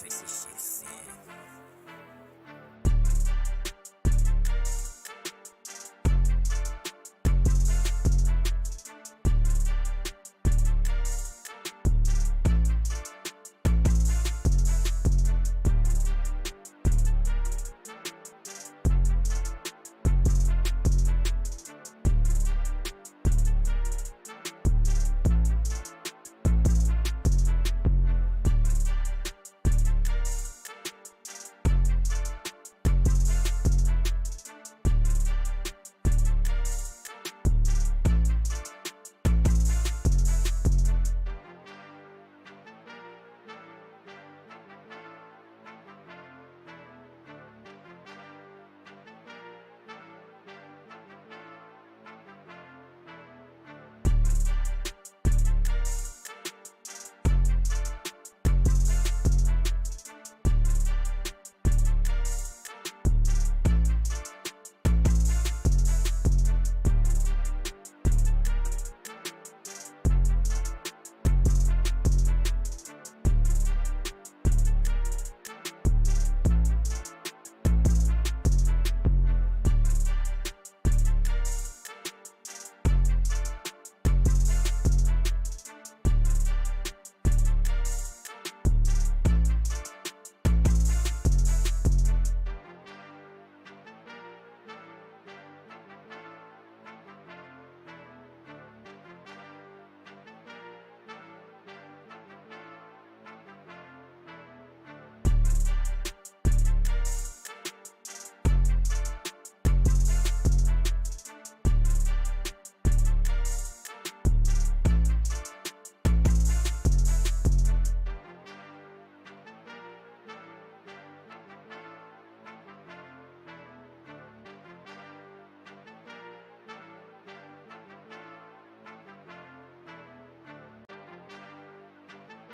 Taste this shit, sin.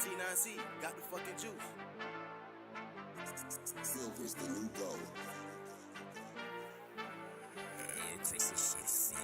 T9C got the fucking juice. Silver's the new gold. Yeah, taste this shit, sin.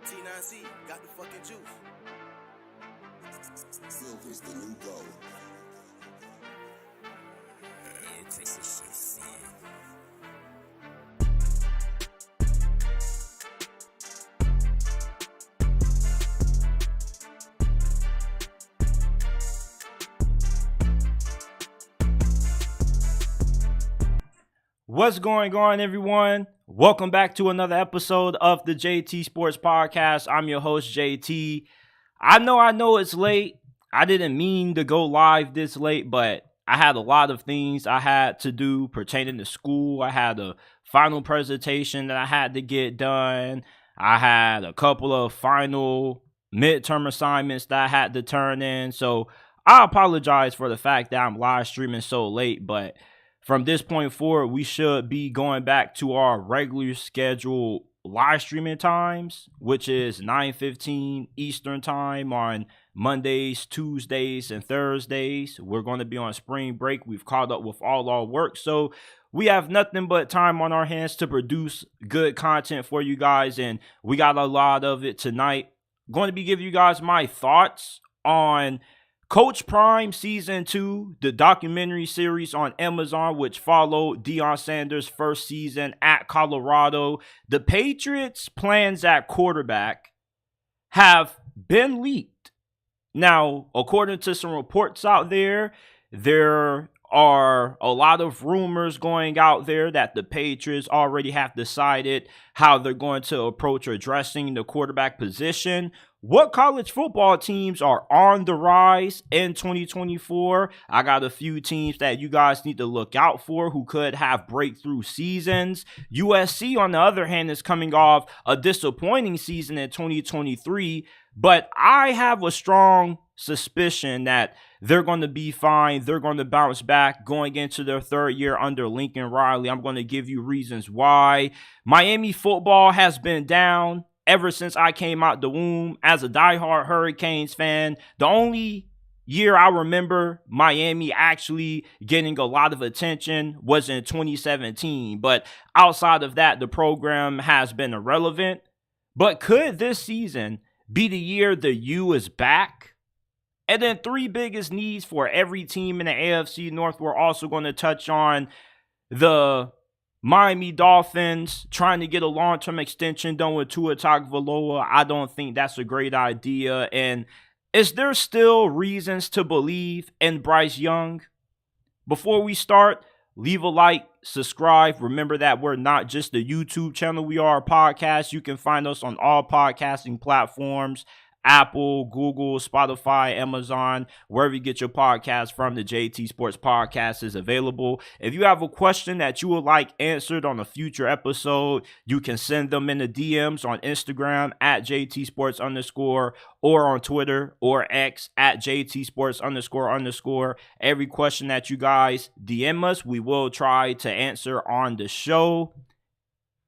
T9C got the fucking juice. Silver's the new gold. Yeah, taste this shit, sin. What's going on, everyone? Welcome back to another episode of the JT Sports Podcast. I'm your host, JT. I know it's late. I didn't mean to go live this late, but I had a lot of things I had to do pertaining to school. I had a final presentation that I had to get done. I had a couple of final midterm assignments that I had to turn in. So I apologize for the fact that I'm live streaming so late, but from this point forward, we should be going back to our regular scheduled live streaming times, which is 9:15 Eastern time on Mondays, Tuesdays, and Thursdays. We're going to be on spring break. We've caught up with all our work, so we have nothing but time on our hands to produce good content for you guys, and we got a lot of it tonight. I'm going to be giving you guys my thoughts on Coach Prime Season 2, the documentary series on Amazon, which followed Deion Sanders' first season at Colorado. The Patriots' plans at quarterback have been leaked. Now, according to some reports out there are a lot of rumors going out there that the Patriots already have decided how they're going to approach addressing the quarterback position. What college football teams are on the rise in 2024? I got a few teams that you guys need to look out for who could have breakthrough seasons. USC, on the other hand, is coming off a disappointing season in 2023, but I have a strong suspicion that they're going to be fine. They're going to bounce back going into their third year under Lincoln Riley. I'm going to give you reasons why. Miami football has been down ever since I came out the womb as a diehard Hurricanes fan. The only year I remember Miami actually getting a lot of attention was in 2017. But outside of that, the program has been irrelevant. But could this season be the year the U is back? And then three biggest needs for every team in the AFC North. We're also going to touch on the Miami Dolphins trying to get a long-term extension done with Tua Tagovailoa. I don't think that's a great idea. And is there still reasons to believe in Bryce Young? Before we start, leave a like, subscribe. Remember that we're not just a YouTube channel. We are a podcast. You can find us on all podcasting platforms: Apple, Google, Spotify, Amazon, wherever you get your podcast from. The JT Sports Podcast is available. If you have a question that you would like answered on a future episode, you can send them in the DMs on Instagram at JT Sports _ or on Twitter or X at JT Sports __. Every question that you guys DM us, we will try to answer on the show.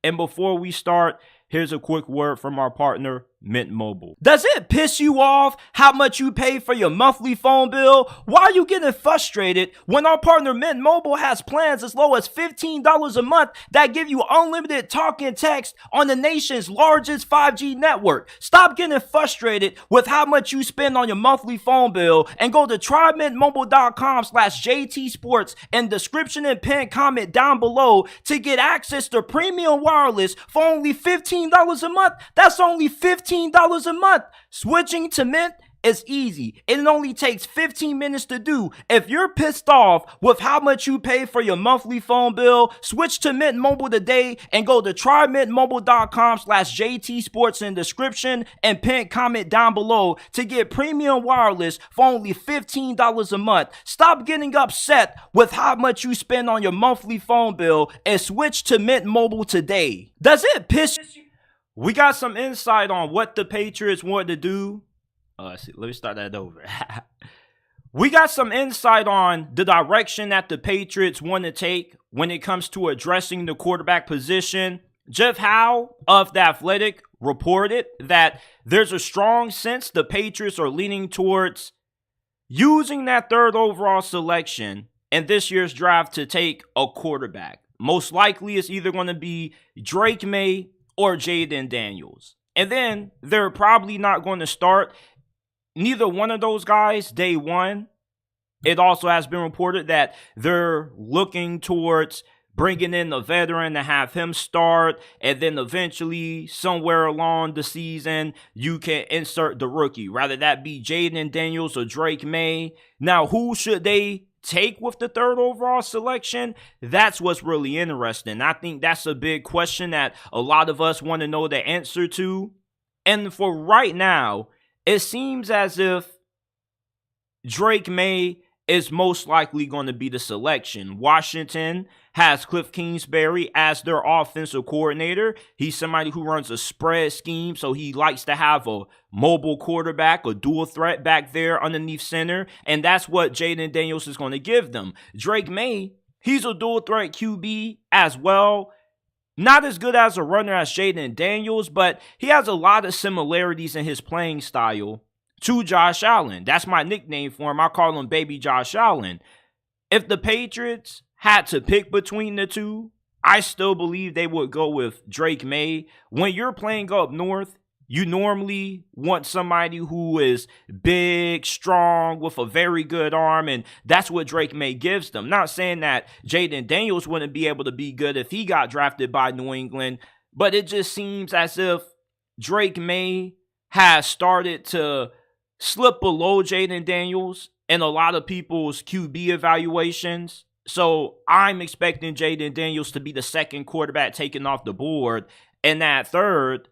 And before we start, here's a quick word from our partner, Mint Mobile. Does it piss you off how much you pay for your monthly phone bill? Why are you getting frustrated when our partner Mint Mobile has plans as low as $15 a month that give you unlimited talk and text on the nation's largest 5G network? Stop getting frustrated with how much you spend on your monthly phone bill and go to trymintmobile.com/JT Sports in description and pinned comment down below to get access to premium wireless for only $15 a month. That's only $15 a month. Switching to Mint is easy. It only takes 15 minutes to do. If you're pissed off with how much you pay for your monthly phone bill, switch to Mint Mobile today and go to trymintmobile.com/JT Sports in description and pin comment down below to get premium wireless for only $15 a month. Stop getting upset with how much you spend on your monthly phone bill and switch to Mint Mobile today. Does it piss you? We got some insight on what the Patriots want to do. Let me start that over. We got some insight on the direction that the Patriots want to take when it comes to addressing the quarterback position. Jeff Howe of The Athletic reported that there's a strong sense the Patriots are leaning towards using that third overall selection in this year's draft to take a quarterback. Most likely it's either going to be Drake May or Jaden Daniels. And then they're probably not going to start neither one of those guys day one. It also has been reported that they're looking towards bringing in a veteran to have him start, and then eventually somewhere along the season you can insert the rookie, rather that be Jaden Daniels or Drake May. Now, who should they take with the third overall selection, that's what's really interesting. I think that's a big question that a lot of us want to know the answer to. And for right now, it seems as if Drake May is most likely going to be the selection. Washington has Cliff Kingsbury as their offensive coordinator. He's somebody who runs a spread scheme, so he likes to have a mobile quarterback, a dual threat back there underneath center, and that's what Jaden Daniels is going to give them. Drake May, he's a dual threat QB as well. Not as good as a runner as Jaden Daniels, but he has a lot of similarities in his playing style to Josh Allen. That's my nickname for him. I call him Baby Josh Allen. If the Patriots had to pick between the two, I still believe they would go with Drake May. When you're playing up north, you normally want somebody who is big, strong, with a very good arm, and that's what Drake May gives them. Not saying that Jaden Daniels wouldn't be able to be good if he got drafted by New England, but it just seems as if Drake May has started to slip below Jaden Daniels in a lot of people's QB evaluations. So I'm expecting Jaden Daniels to be the second quarterback taken off the board. And at third,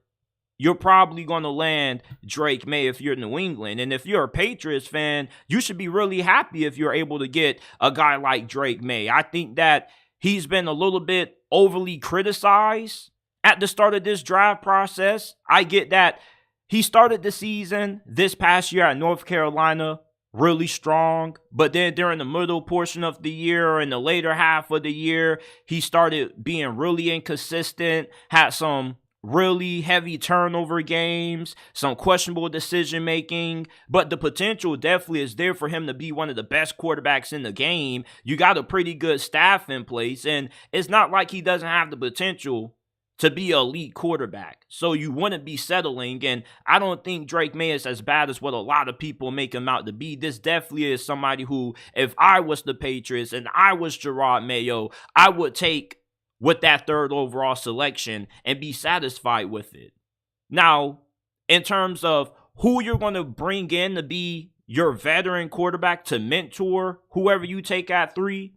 you're probably going to land Drake May if you're New England. And if you're a Patriots fan, you should be really happy if you're able to get a guy like Drake May. I think that he's been a little bit overly criticized at the start of this draft process. I get that he started the season this past year at North Carolina really strong, but then during the middle portion of the year and the later half of the year, he started being really inconsistent, had some really heavy turnover games, some questionable decision making, but the potential definitely is there for him to be one of the best quarterbacks in the game. You got a pretty good staff in place, and it's not like he doesn't have the potential to be an elite quarterback. So you wouldn't be settling, and I don't think Drake May is as bad as what a lot of people make him out to be. This definitely is somebody who, if I was the Patriots and I was Gerard Mayo, I would take with that third overall selection and be satisfied with it. Now, in terms of who you're going to bring in to be your veteran quarterback to mentor whoever you take at 3,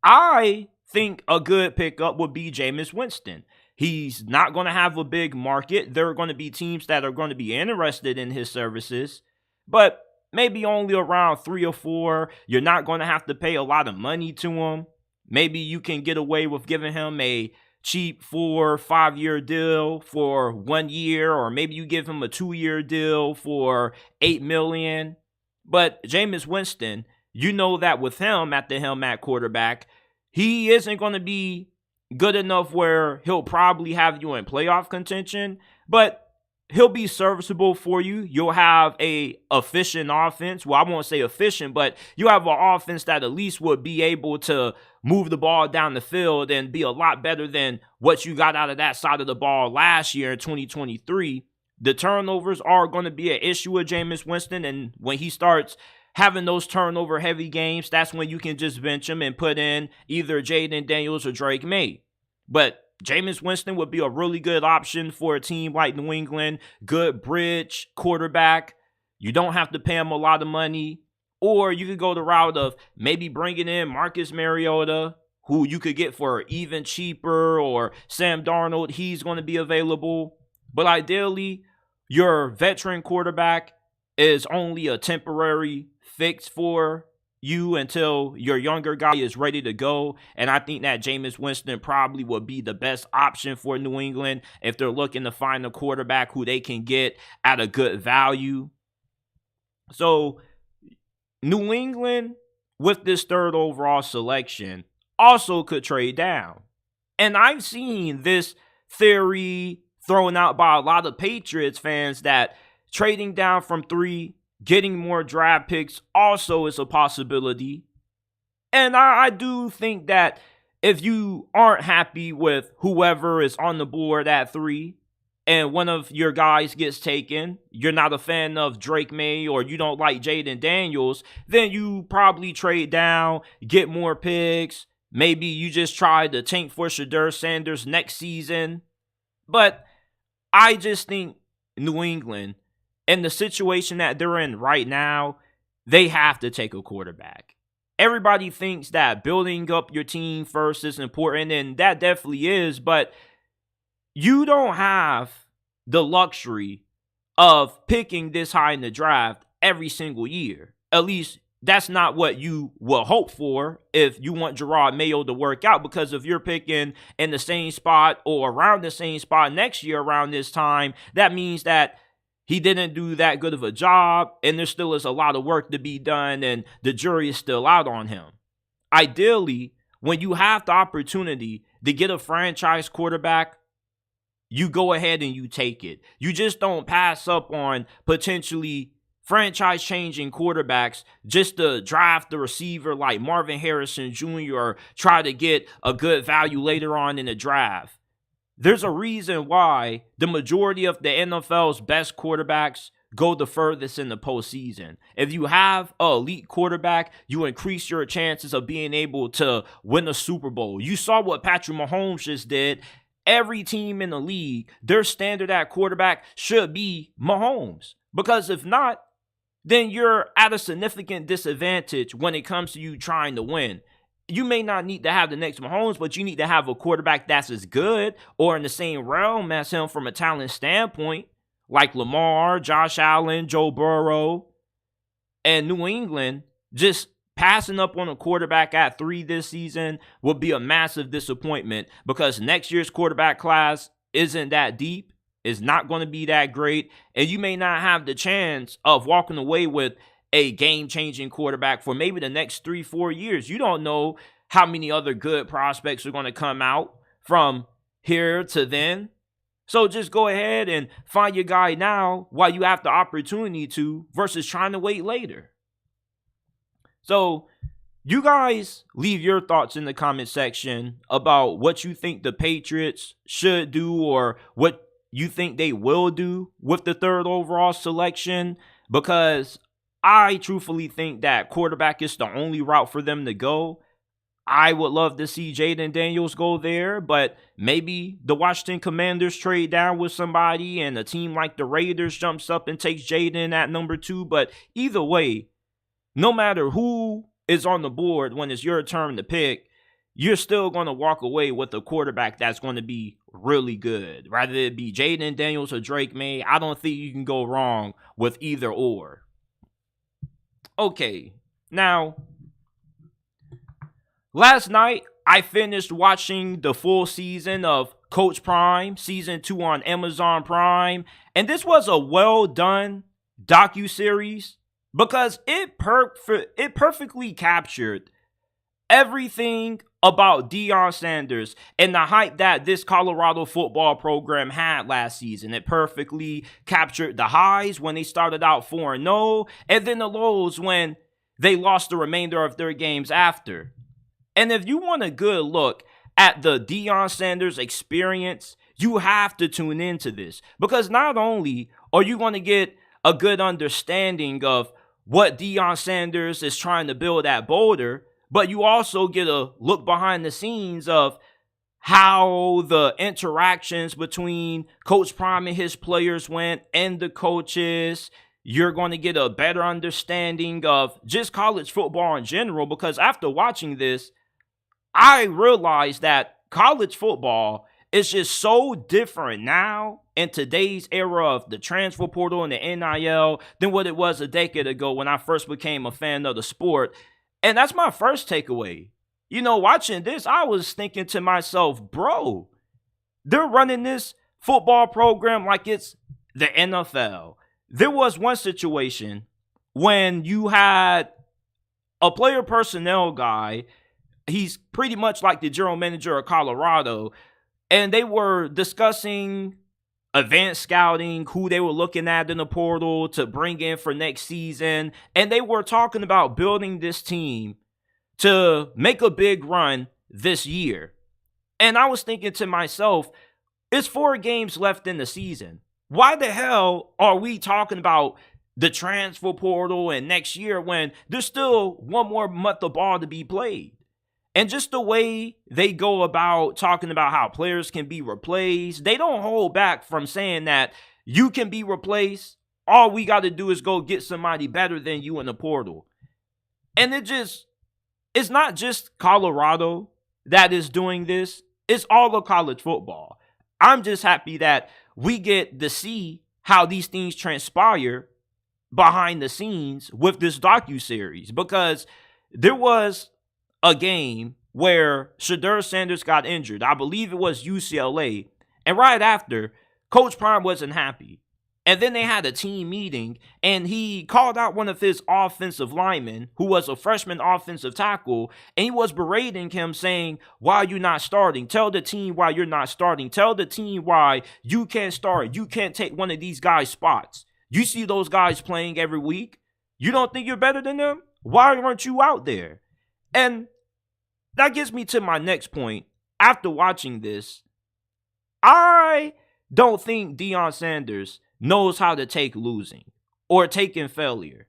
I think a good pickup would be Jameis Winston. He's not going to have a big market. There are going to be teams that are going to be interested in his services, but maybe only around 3 or 4. You're not going to have to pay a lot of money to him. Maybe you can get away with giving him a cheap 4 or 5 year deal for 1 year, or maybe you give him a 2-year deal for $8 million. But Jameis Winston, you know that with him at the helm at quarterback, he isn't going to be good enough where he'll probably have you in playoff contention, but he'll be serviceable for you. You'll have a efficient offense. Well, I won't say efficient, but you have an offense that at least would be able to move the ball down the field and be a lot better than what you got out of that side of the ball last year in 2023. The turnovers are going to be an issue with Jameis Winston, and when he starts having those turnover heavy games, that's when you can just bench him and put in either Jaden Daniels or Drake May. But Jameis Winston would be a really good option for a team like New England. Good bridge quarterback. You don't have to pay him a lot of money. Or you could go the route of maybe bringing in Marcus Mariota, who you could get for even cheaper, or Sam Darnold. He's going to be available. But ideally, your veteran quarterback is only a temporary fix for you until your younger guy is ready to go. And I think that Jameis Winston probably would be the best option for New England if they're looking to find a quarterback who they can get at a good value. So New England, with this third overall selection, also could trade down. And I've seen this theory thrown out by a lot of Patriots fans that trading down from 3, getting more draft picks also is a possibility. And I do think that if you aren't happy with whoever is on the board at 3 and one of your guys gets taken, you're not a fan of Drake May or you don't like Jaden Daniels, then you probably trade down, get more picks. Maybe you just try to tank for Shedeur Sanders next season. But I just think New England, in the situation that they're in right now, they have to take a quarterback. everybody thinks that building up your team first is important, and that definitely is, but you don't have the luxury of picking this high in the draft every single year. At least that's not what you will hope for if you want Gerard Mayo to work out, because if you're picking in the same spot or around the same spot next year around this time, that means that he didn't do that good of a job, and there still is a lot of work to be done, and the jury is still out on him. Ideally, when you have the opportunity to get a franchise quarterback, you go ahead and you take it. You just don't pass up on potentially franchise-changing quarterbacks just to draft the receiver like Marvin Harrison Jr. or try to get a good value later on in the draft. There's a reason why the majority of the NFL's best quarterbacks go the furthest in the postseason. If you have an elite quarterback, you increase your chances of being able to win a Super Bowl. You saw what Patrick Mahomes just did. Every team in the league, their standard at quarterback should be Mahomes. Because if not, then you're at a significant disadvantage when it comes to you trying to win. You may not need to have the next Mahomes, but you need to have a quarterback that's as good or in the same realm as him from a talent standpoint, like Lamar, Josh Allen, Joe Burrow, and New England. Just passing up on a quarterback at 3 this season would be a massive disappointment, because next year's quarterback class isn't that deep. It's not going to be that great, and you may not have the chance of walking away with a game-changing quarterback for maybe the next 3-4 years. You don't know how many other good prospects are going to come out from here to then. So just go ahead and find your guy now while you have the opportunity to, versus trying to wait later. So you guys leave your thoughts in the comment section about what you think the Patriots should do or what you think they will do with the 3rd overall selection, because I truthfully think that quarterback is the only route for them to go. I would love to see Jaden Daniels go there, but maybe the Washington Commanders trade down with somebody and a team like the Raiders jumps up and takes Jaden at number 2. But either way, no matter who is on the board when it's your turn to pick, you're still going to walk away with a quarterback that's going to be really good. Rather it be Jaden Daniels or Drake May, I don't think you can go wrong with either or. Okay, now, last night I finished watching the full season of Coach Prime, season 2 on Amazon Prime, and this was a well-done docuseries because it perfectly captured everything about Deion Sanders and the hype that this Colorado football program had last season. It perfectly captured the highs when they started out 4-0, and then the lows when they lost the remainder of their games after. And if you want a good look at the Deion Sanders experience, you have to tune into this, because not only are you going to get a good understanding of what Deion Sanders is trying to build at Boulder, but you also get a look behind the scenes of how the interactions between Coach Prime and his players went and the coaches. You're going to get a better understanding of just college football in general, because after watching this, I realized that college football is just so different now in today's era of the transfer portal and the NIL than what it was a decade ago when I first became a fan of the sport. And that's my first takeaway. You know, watching this, I was thinking to myself, bro, they're running this football program like it's the NFL. There was one situation when you had a player personnel guy. He's pretty much like the general manager of Colorado, and they were discussing advanced scouting, who they were looking at in the portal to bring in for next season. And they were talking about building this team to make a big run this year. And I was thinking to myself, it's 4 games left in the season. Why the hell are we talking about the transfer portal and next year when there's still 1 more month of ball to be played? And just the way they go about talking about how players can be replaced, they don't hold back from saying that you can be replaced. All we got to do is go get somebody better than you in the portal. And it just it's not just Colorado that is doing this. It's all of college football. I'm just happy that we get to see how these things transpire behind the scenes with this docuseries, because there was a game where Shedeur Sanders got injured. I believe it was UCLA. And right after, Coach Prime wasn't happy. And then they had a team meeting, and he called out one of his offensive linemen, who was a freshman offensive tackle, and he was berating him, saying, why are you not starting? Tell the team why you're not starting. Tell the team why you can't start. You can't take one of these guys' spots. You see those guys playing every week. You don't think you're better than them? Why aren't you out there? And that gets me to my next point. After watching this, I don't think Deion Sanders knows how to take losing or taking failure.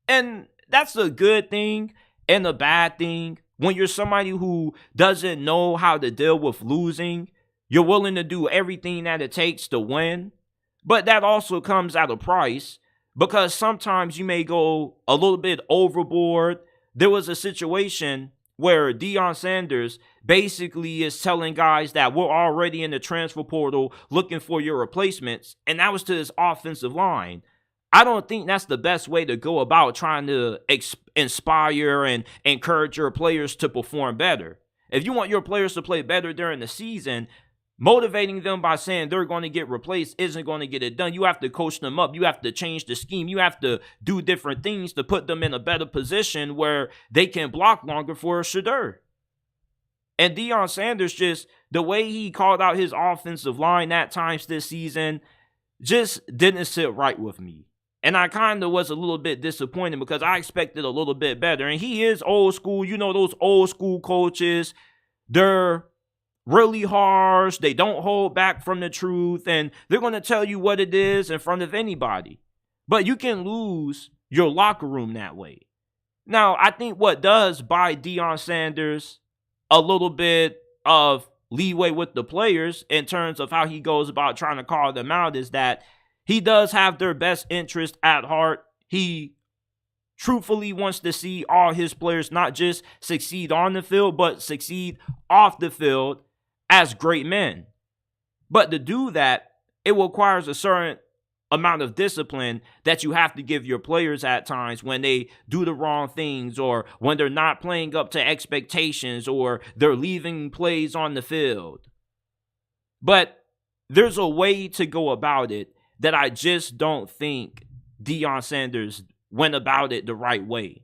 And that's a good thing and a bad thing. When you're somebody who doesn't know how to deal with losing, you're willing to do everything that it takes to win. But that also comes at a price, because sometimes you may go a little bit overboard. There was a situation where Deion Sanders basically is telling guys that we're already in the transfer portal looking for your replacements, and that was to his offensive line. I don't think that's the best way to go about trying to inspire and encourage your players to perform better. If you want your players to play better during the season, motivating them by saying they're going to get replaced isn't going to get it done. You have to coach them up. You have to change the scheme. You have to do different things to put them in a better position where they can block longer for a Shedeur. And Deion Sanders, just the way he called out his offensive line at times this season, just didn't sit right with me. And I kind of was a little bit disappointed, because I expected a little bit better. And he is old school. You know, those old school coaches, they're really harsh. They don't hold back from the truth, and they're going to tell you what it is in front of anybody. But you can lose your locker room that way. Now, I think what does buy Deion Sanders a little bit of leeway with the players in terms of how he goes about trying to call them out is that he does have their best interest at heart. He truthfully wants to see all his players not just succeed on the field, but succeed off the field as great men. But to do that, it requires a certain amount of discipline that you have to give your players at times when they do the wrong things, or when they're not playing up to expectations, or they're leaving plays on the field. But there's a way to go about it that I just don't think Deion Sanders went about it the right way.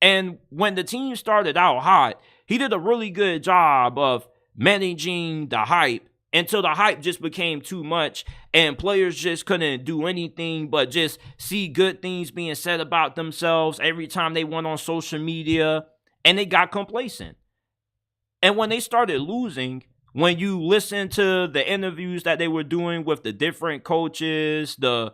And when the team started out hot, he did a really good job of managing the hype until the hype just became too much and players just couldn't do anything but just see good things being said about themselves every time they went on social media, and they got complacent. And when they started losing, when you listen to the interviews that they were doing with the different coaches, the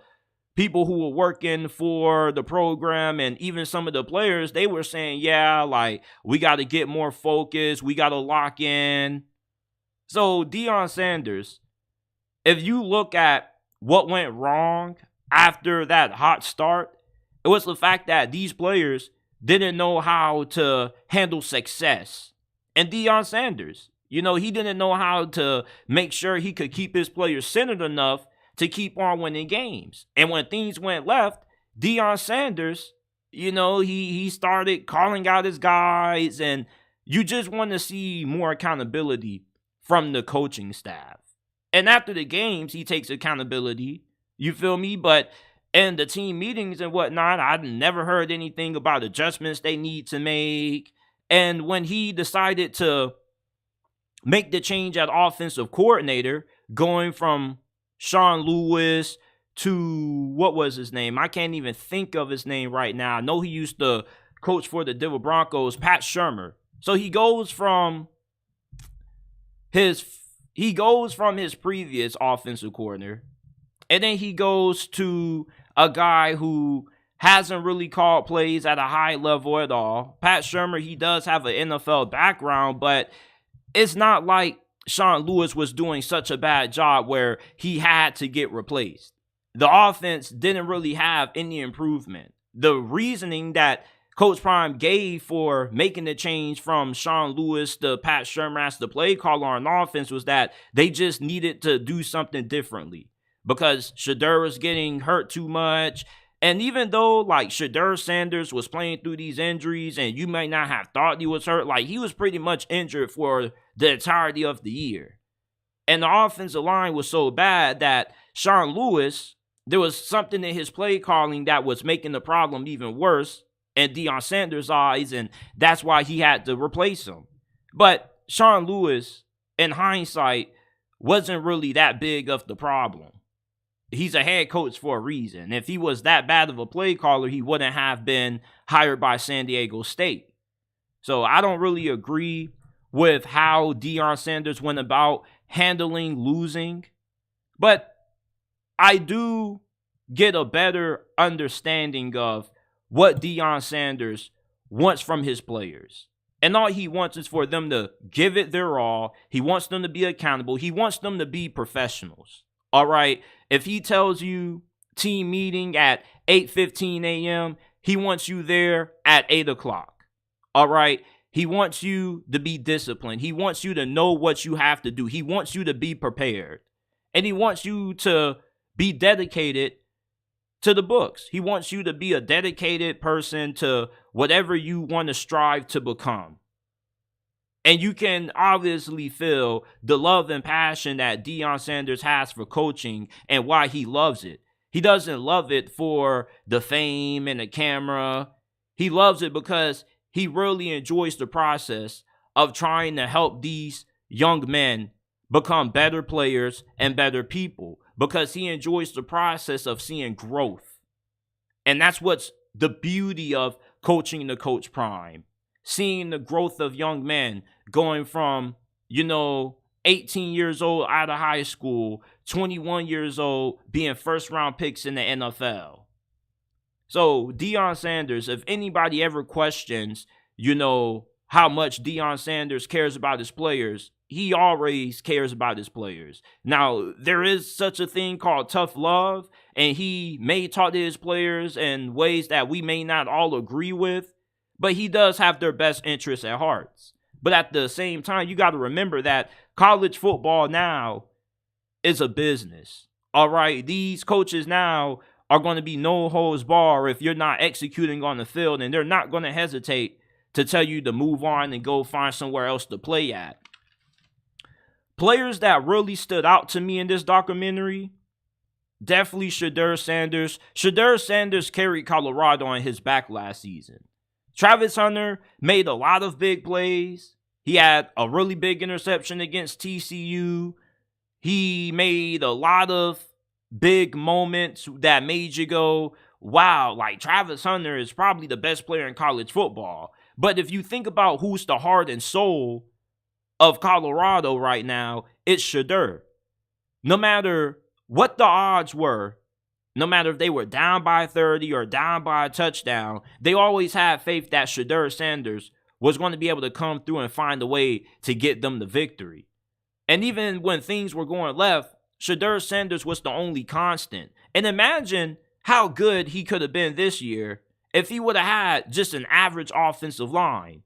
people who were working for the program, and even some of the players, they were saying, yeah, like, we got to get more focused. We got to lock in. So Deion Sanders, if you look at what went wrong after that hot start, it was the fact that these players didn't know how to handle success. And Deion Sanders, he didn't know how to make sure he could keep his players centered enough to keep on winning games. And when things went left, Deion Sanders, he started calling out his guys, and you just want to see more accountability from the coaching staff. And after the games, he takes accountability. You feel me? But in the team meetings and whatnot, I've never heard anything about adjustments they need to make. And when he decided to make the change at offensive coordinator, going from Sean Lewis to, what was his name? I can't even think of his name right now. I know he used to coach for the Denver Broncos, Pat Shurmur. So he goes from his previous offensive coordinator, and then he goes to a guy who hasn't really called plays at a high level at all. Pat Shurmur, he does have an NFL background, but it's not like Sean Lewis was doing such a bad job where he had to get replaced. The offense didn't really have any improvement. The reasoning that Coach Prime gave for making the change from Sean Lewis to Pat Shermer as the play caller on offense was that they just needed to do something differently because Shedeur was getting hurt too much. And even though, like, Shedeur Sanders was playing through these injuries and you may not have thought he was hurt, like, he was pretty much injured for the entirety of the year. And the offensive line was so bad that Sean Lewis, there was something in his play calling that was making the problem even worse in Deion Sanders' eyes, and that's why he had to replace him. But Sean Lewis, in hindsight, wasn't really that big of the problem. He's a head coach for a reason. If he was that bad of a play caller, he wouldn't have been hired by San Diego State. So I don't really agree with how Deion Sanders went about handling losing. But I do get a better understanding of what Deion Sanders wants from his players. And all he wants is for them to give it their all. He wants them to be accountable. He wants them to be professionals. All right? If he tells you team meeting at 8:15 a.m., he wants you there at 8 o'clock. All right? He wants you to be disciplined. He wants you to know what you have to do. He wants you to be prepared. And he wants you to be dedicated to the books. He wants you to be a dedicated person to whatever you want to strive to become. And you can obviously feel the love and passion that Deion Sanders has for coaching and why he loves it. He doesn't love it for the fame and the camera. He loves it because he really enjoys the process of trying to help these young men become better players and better people, because he enjoys the process of seeing growth. And that's what's the beauty of coaching the Coach Prime. Seeing the growth of young men going from, 18 years old out of high school, 21 years old, being first-round picks in the NFL. So Deion Sanders, if anybody ever questions, how much Deion Sanders cares about his players, he always cares about his players. Now, there is such a thing called tough love, and he may talk to his players in ways that we may not all agree with, but he does have their best interests at heart. But at the same time, you got to remember that college football now is a business. All right, these coaches now are going to be no holds bar if you're not executing on the field, and they're not going to hesitate to tell you to move on and go find somewhere else to play at. Players that really stood out to me in this documentary, definitely Shedeur Sanders. Shedeur Sanders carried Colorado on his back last season. Travis Hunter made a lot of big plays. He had a really big interception against TCU. He made a lot of big moments that made you go, wow, like Travis Hunter is probably the best player in college football. But if you think about who's the heart and soul of Colorado right now, it's Shedeur. No matter what the odds were, no matter if they were down by 30 or down by a touchdown, they always had faith that Shedeur Sanders was going to be able to come through and find a way to get them the victory. And even when things were going left, Shedeur Sanders was the only constant. And imagine how good he could have been this year if he would have had just an average offensive line.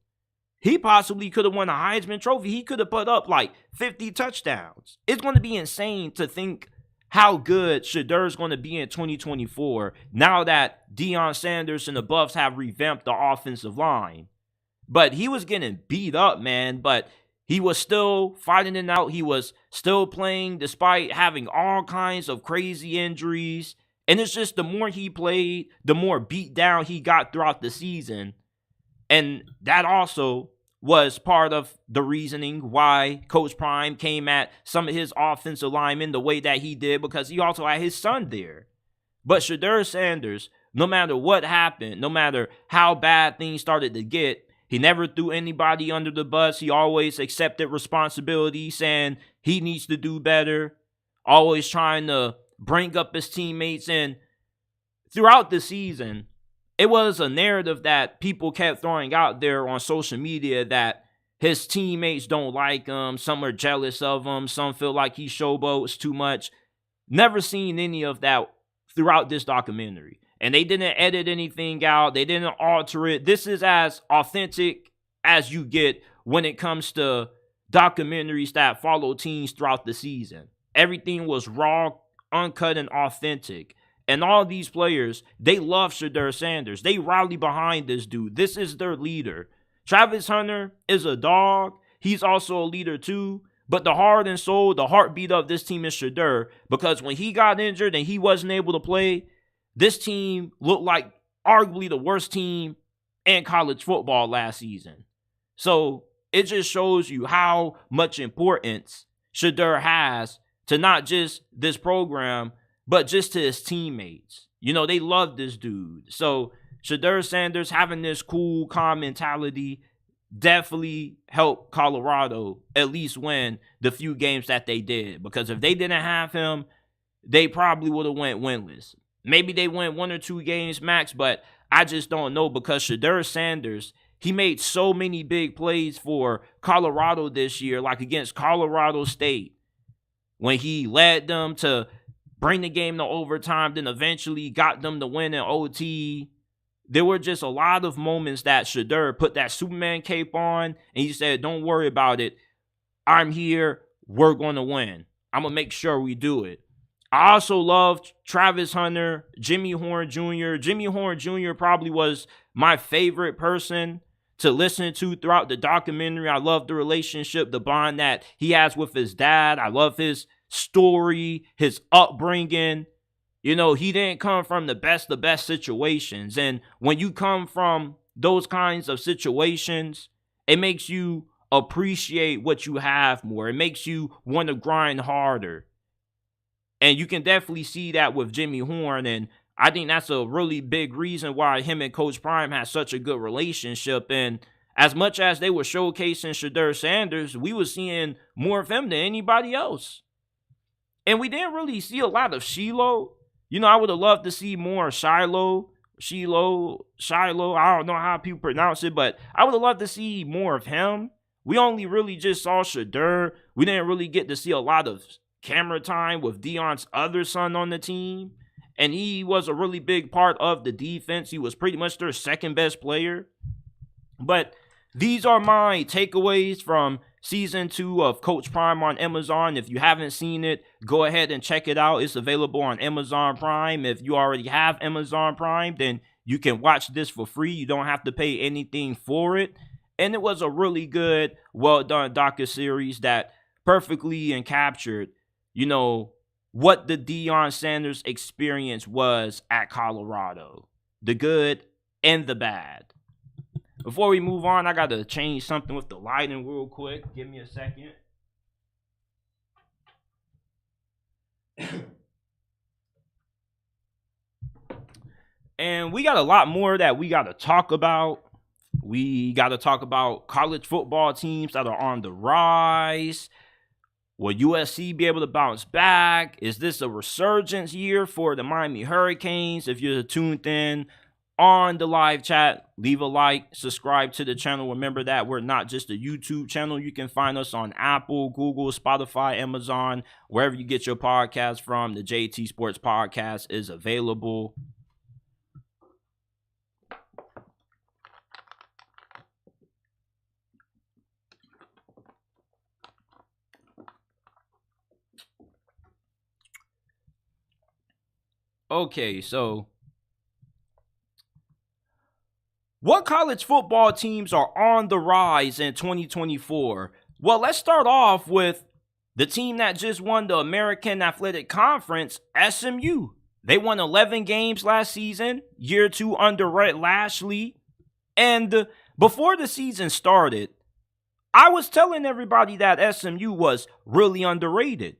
He possibly could have won a Heisman Trophy. He could have put up like 50 touchdowns. It's going to be insane to think how good Shedeur is going to be in 2024 now that Deion Sanders and the Buffs have revamped the offensive line. But he was getting beat up, man. But he was still fighting it out. He was still playing despite having all kinds of crazy injuries. And it's just the more he played, the more beat down he got throughout the season. And that also was part of the reasoning why Coach Prime came at some of his offensive linemen the way that he did, because he also had his son there. But Shedeur Sanders, no matter what happened, no matter how bad things started to get, he never threw anybody under the bus. He always accepted responsibility, saying he needs to do better, always trying to bring up his teammates. And throughout the season, it was a narrative that people kept throwing out there on social media that his teammates don't like him. Some are jealous of him. Some feel like he showboats too much. Never seen any of that throughout this documentary. And they didn't edit anything out. They didn't alter it. This is as authentic as you get when it comes to documentaries that follow teams throughout the season. Everything was raw, uncut, and authentic. And all of these players, they love Shedeur Sanders. They rally behind this dude. This is their leader. Travis Hunter is a dog. He's also a leader too. But the heart and soul, the heartbeat of this team is Shedeur. Because when he got injured and he wasn't able to play, this team looked like arguably the worst team in college football last season. So it just shows you how much importance Shedeur has to not just this program, but just to his teammates. You know, they love this dude. So Shedeur Sanders having this cool, calm mentality definitely helped Colorado at least win the few games that they did. Because if they didn't have him, they probably would have went winless. Maybe they win 1 or 2 games max, but I just don't know, because Shedeur Sanders, he made so many big plays for Colorado this year, like against Colorado State, when he led them to bring the game to overtime, then eventually got them to win in OT. There were just a lot of moments that Shedeur put that Superman cape on, and he said, don't worry about it. I'm here. We're going to win. I'm going to make sure we do it. I also loved Travis Hunter, Jimmy Horn Jr. Jimmy Horn Jr. probably was my favorite person to listen to throughout the documentary. I love the relationship, the bond that he has with his dad. I love his story, his upbringing. You know, he didn't come from the best situations. And when you come from those kinds of situations, it makes you appreciate what you have more. It makes you want to grind harder. And you can definitely see that with Jimmy Horn. And I think that's a really big reason why him and Coach Prime had such a good relationship. And as much as they were showcasing Shedeur Sanders, we were seeing more of him than anybody else. And we didn't really see a lot of Shiloh. You know, I would have loved to see more Shiloh. I don't know how people pronounce it, but I would have loved to see more of him. We only really just saw Shedeur. We didn't really get to see a lot of camera time with Deion's other son on the team. And he was a really big part of the defense. He was pretty much their second best player. But these are my takeaways from Season 2 of Coach Prime on Amazon. If you haven't seen it, go ahead and check it out. It's available on Amazon Prime. If you already have Amazon Prime, then you can watch this for free. You don't have to pay anything for it. And it was a really good, well-done docuseries that perfectly encaptured, you know, what the Deion Sanders experience was at Colorado. The good and the bad. Before we move on, I got to change something with the lighting real quick. Give me a second. And we got a lot more that we got to talk about. We got to talk about college football teams that are on the rise. Will USC be able to bounce back? Is this a resurgence year for the Miami Hurricanes? If you're tuned in on the live chat, leave a like, subscribe to the channel. Remember that we're not just a YouTube channel. You can find us on Apple, Google, Spotify, Amazon, wherever you get your podcast from. The JT Sports Podcast is available. Okay, so what college football teams are on the rise in 2024? Well, let's start off with the team that just won the American Athletic Conference, SMU. They won 11 games last season, year 2 under Rhett Lashley. And before the season started, I was telling everybody that SMU was really underrated.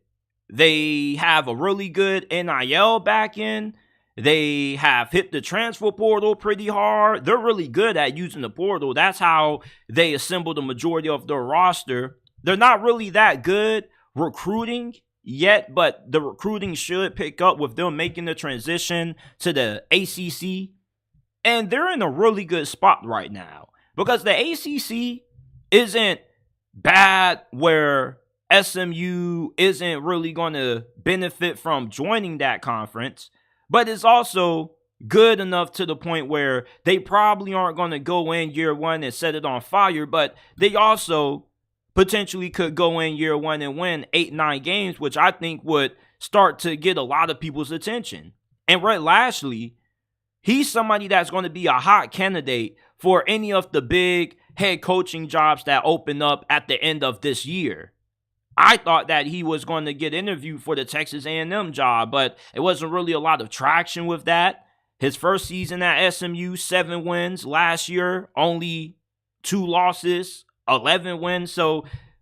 They have a really good NIL backing. They have hit the transfer portal pretty hard. They're really good at using the portal. That's how they assemble the majority of their roster. They're not really that good recruiting yet, but the recruiting should pick up with them making the transition to the ACC. And they're in a really good spot right now because the ACC isn't bad where SMU isn't really going to benefit from joining that conference, but it's also good enough to the point where they probably aren't going to go in year one and set it on fire, but they also potentially could go in year one and win 8-9 games, which I think would start to get a lot of people's attention. And Rhett Lashlee, he's somebody that's going to be a hot candidate for any of the big head coaching jobs that open up at the end of this year. I thought that he was going to get interviewed for the Texas A&M job, but it wasn't really a lot of traction with that. His first season at SMU, 7 wins. Last year, only 2 losses, 11 wins.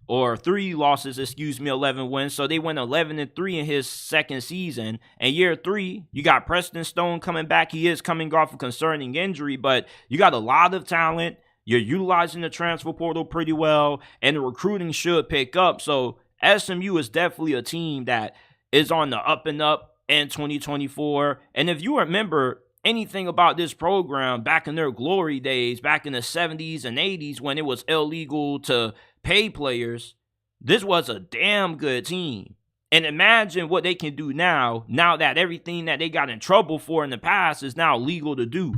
Or 3 losses, 11 wins. So they went 11-3 in his second season. And year 3, you got Preston Stone coming back. He is coming off a concerning injury, but you got a lot of talent. You're utilizing the transfer portal pretty well, and the recruiting should pick up. So SMU is definitely a team that is on the up and up in 2024. And if you remember anything about this program back in their glory days, back in the 70s and 80s when it was illegal to pay players, this was a damn good team. And imagine what they can do now that everything that they got in trouble for in the past is now legal to do.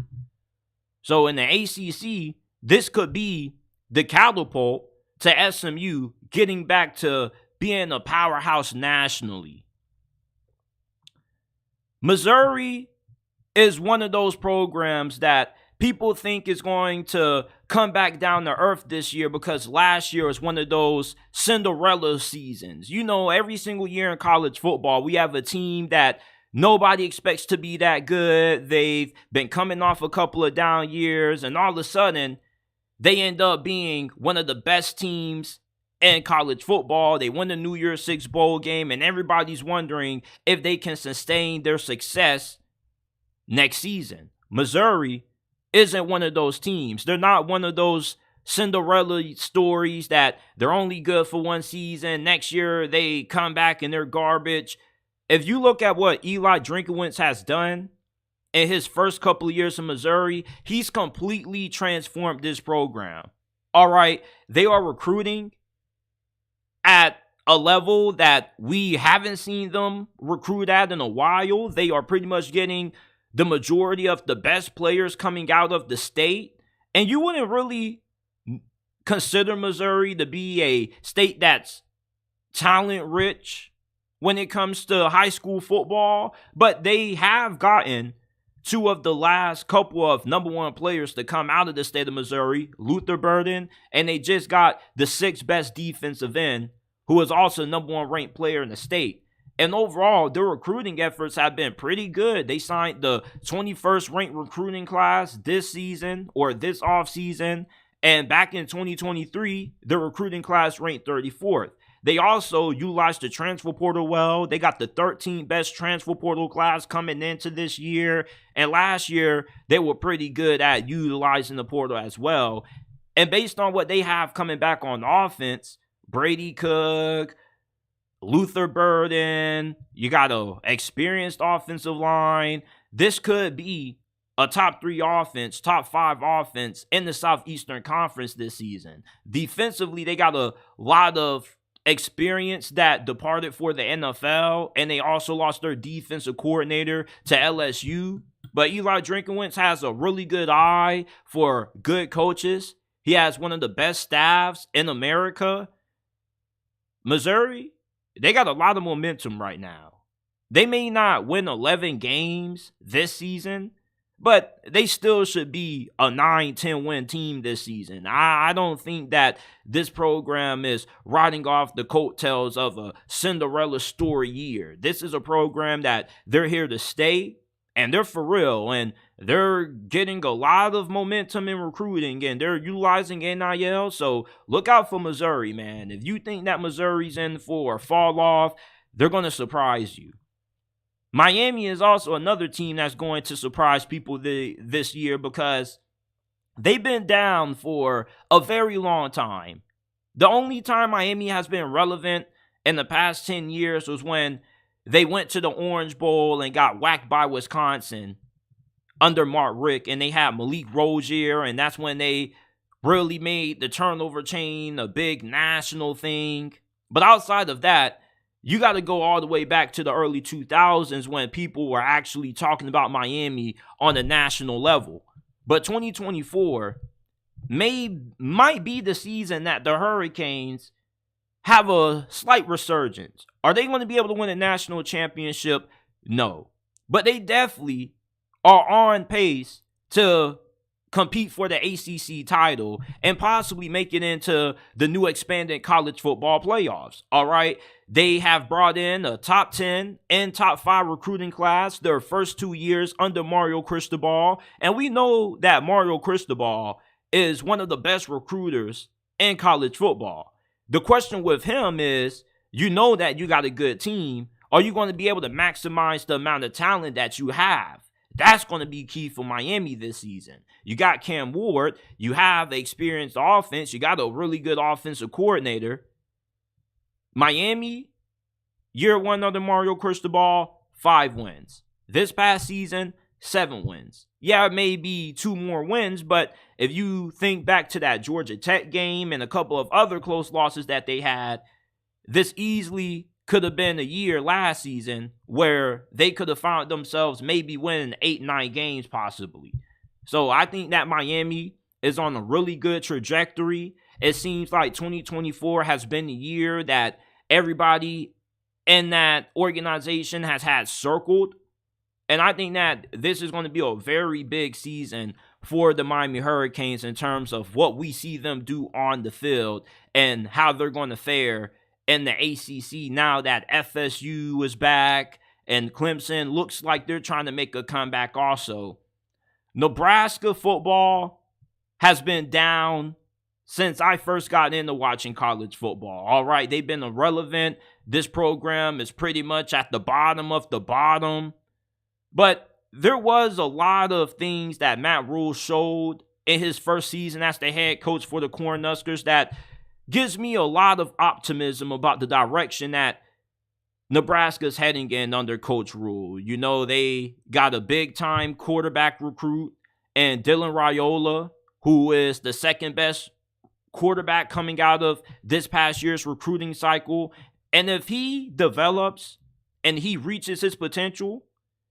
So in the ACC, this could be the catapult to SMU getting back to being a powerhouse nationally. Missouri is one of those programs that people think is going to come back down to earth this year because last year was one of those Cinderella seasons. You know, every single year in college football, we have a team that nobody expects to be that good. They've been coming off a couple of down years, and all of a sudden, they end up being one of the best teams in college football. They win the New Year's Six bowl game, and everybody's wondering if they can sustain their success next season. Missouri isn't one of those teams. They're not one of those Cinderella stories that they're only good for one season. Next year, they come back and they're garbage. If you look at what Eli Drinkwitz has done in his first couple of years in Missouri, he's completely transformed this program. All right, they are recruiting at a level that we haven't seen them recruit at in a while. They are pretty much getting the majority of the best players coming out of the state. And you wouldn't really consider Missouri to be a state that's talent rich when it comes to high school football, but they have gotten 2 of the last couple of number 1 players to come out of the state of Missouri, Luther Burden, and they just got the 6th best defensive end, who is also number 1 ranked player in the state. And overall, their recruiting efforts have been pretty good. They signed the 21st ranked recruiting class this season or this offseason. And back in 2023, the recruiting class ranked 34th. They also utilized the transfer portal well. They got the 13th best transfer portal class coming into this year. And last year, they were pretty good at utilizing the portal as well. And based on what they have coming back on offense, Brady Cook, Luther Burden, you got an experienced offensive line. This could be a top 3 offense, top 5 offense in the Southeastern Conference this season. Defensively, they got a lot of experience that departed for the NFL, and they also lost their defensive coordinator to LSU. But Eli Drinkwitz has a really good eye for good coaches. He has one of the best staffs in America. Missouri, they got a lot of momentum right now. They may not win 11 games this season, but they still should be a 9-10 win team this season. I don't think that this program is riding off the coattails of a Cinderella story year. This is a program that they're here to stay, and they're for real, and they're getting a lot of momentum in recruiting, and they're utilizing NIL, so look out for Missouri, man. If you think that Missouri's in for a fall off, they're going to surprise you. Miami is also another team that's going to surprise people this year because they've been down for a very long time. The only time Miami has been relevant in the past 10 years was when they went to the Orange Bowl and got whacked by Wisconsin under Mark Richt, and they had Malik Rozier, and that's when they really made the turnover chain a big national thing. But outside of that, you got to go all the way back to the early 2000s when people were actually talking about Miami on a national level. But 2024 might be the season that the Hurricanes have a slight resurgence. Are they going to be able to win a national championship? No. But they definitely are on pace to compete for the ACC title and possibly make it into the new expanded college football playoffs. All right. They have brought in a top 10 and top 5 recruiting class their first 2 years under Mario Cristobal. And we know that Mario Cristobal is one of the best recruiters in college football. The question with him is, you know that you got a good team. Are you going to be able to maximize the amount of talent that you have? That's going to be key for Miami this season. You got Cam Ward. You have the experienced offense. You got a really good offensive coordinator. Miami, year one under Mario Cristobal, 5 wins. This past season, 7 wins. Yeah, it may be 2 more wins, but if you think back to that Georgia Tech game and a couple of other close losses that they had, this easily could have been a year last season where they could have found themselves maybe winning 8-9 games possibly. So I think that Miami is on a really good trajectory. It seems like 2024 has been the year that everybody in that organization has had circled. And I think that this is going to be a very big season for the Miami Hurricanes in terms of what we see them do on the field and how they're going to fare in the ACC now that FSU is back and Clemson looks like they're trying to make a comeback also. Nebraska football has been down since I first got into watching college football. All right, they've been irrelevant. This program is pretty much at the bottom of the bottom. But there was a lot of things that Matt Rule showed in his first season as the head coach for the Cornhuskers that gives me a lot of optimism about the direction that Nebraska's heading in under Coach Rule. You know, they got a big-time quarterback recruit and Dylan Raiola, who is the second best quarterback coming out of this past year's recruiting cycle. And if he develops and he reaches his potential,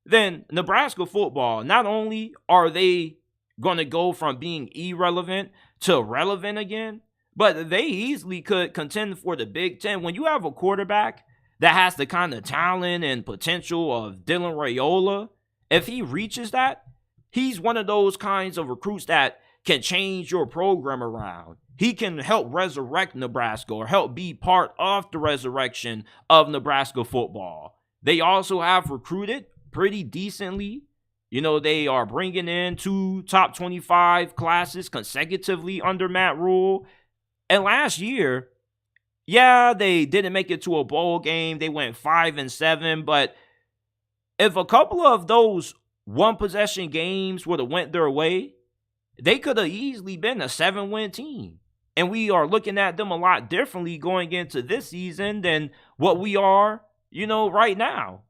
then Nebraska football, not only are they going to go from being irrelevant to relevant again, but they easily could contend for the Big Ten. When you have a quarterback that has the kind of talent and potential of Dylan Raiola, if he reaches that, he's one of those kinds of recruits that can change your program around. He can help resurrect Nebraska or help be part of the resurrection of Nebraska football. They also have recruited pretty decently. You know, they are bringing in 2 top 25 classes consecutively under Matt Rule. And last year, yeah, they didn't make it to a bowl game. They went 5-7. But if a couple of those one-possession games would have went their way, they could have easily been a 7-win team. And we are looking at them a lot differently going into this season than what we are, you know, right now.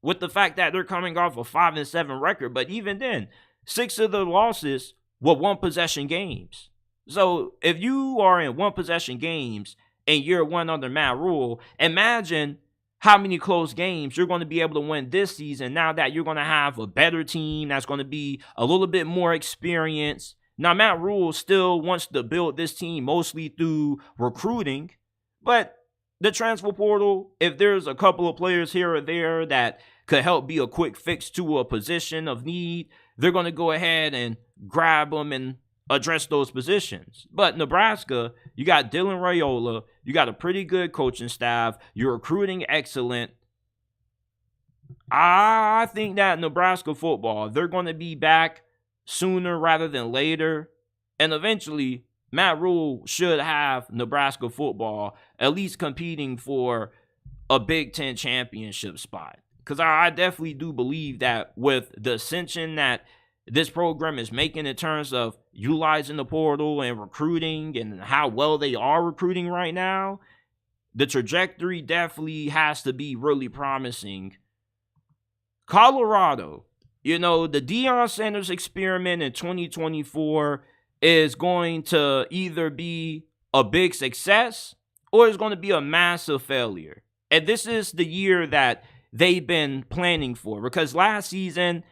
With the fact that they're coming off a 5-7 record. But even then, 6 of the losses were one-possession games. So if you are in one-possession games in year one under Matt Rule, imagine how many close games you're going to be able to win this season now that you're going to have a better team that's going to be a little bit more experienced. Now, Matt Rule still wants to build this team mostly through recruiting, but the transfer portal, if there's a couple of players here or there that could help be a quick fix to a position of need, they're going to go ahead and grab them and address those positions. But Nebraska, you got Dylan Raiola, you got a pretty good coaching staff, you're recruiting excellent. I think that Nebraska football, they're going to be back sooner rather than later. And eventually, Matt Rule should have Nebraska football at least competing for a Big Ten championship spot. Because I definitely do believe that with the ascension that this program is making in terms of utilizing the portal and recruiting and how well they are recruiting right now, the trajectory definitely has to be really promising. Colorado, you know, the Deion Sanders experiment in 2024 is going to either be a big success or it's going to be a massive failure. And this is the year that they've been planning for, because last season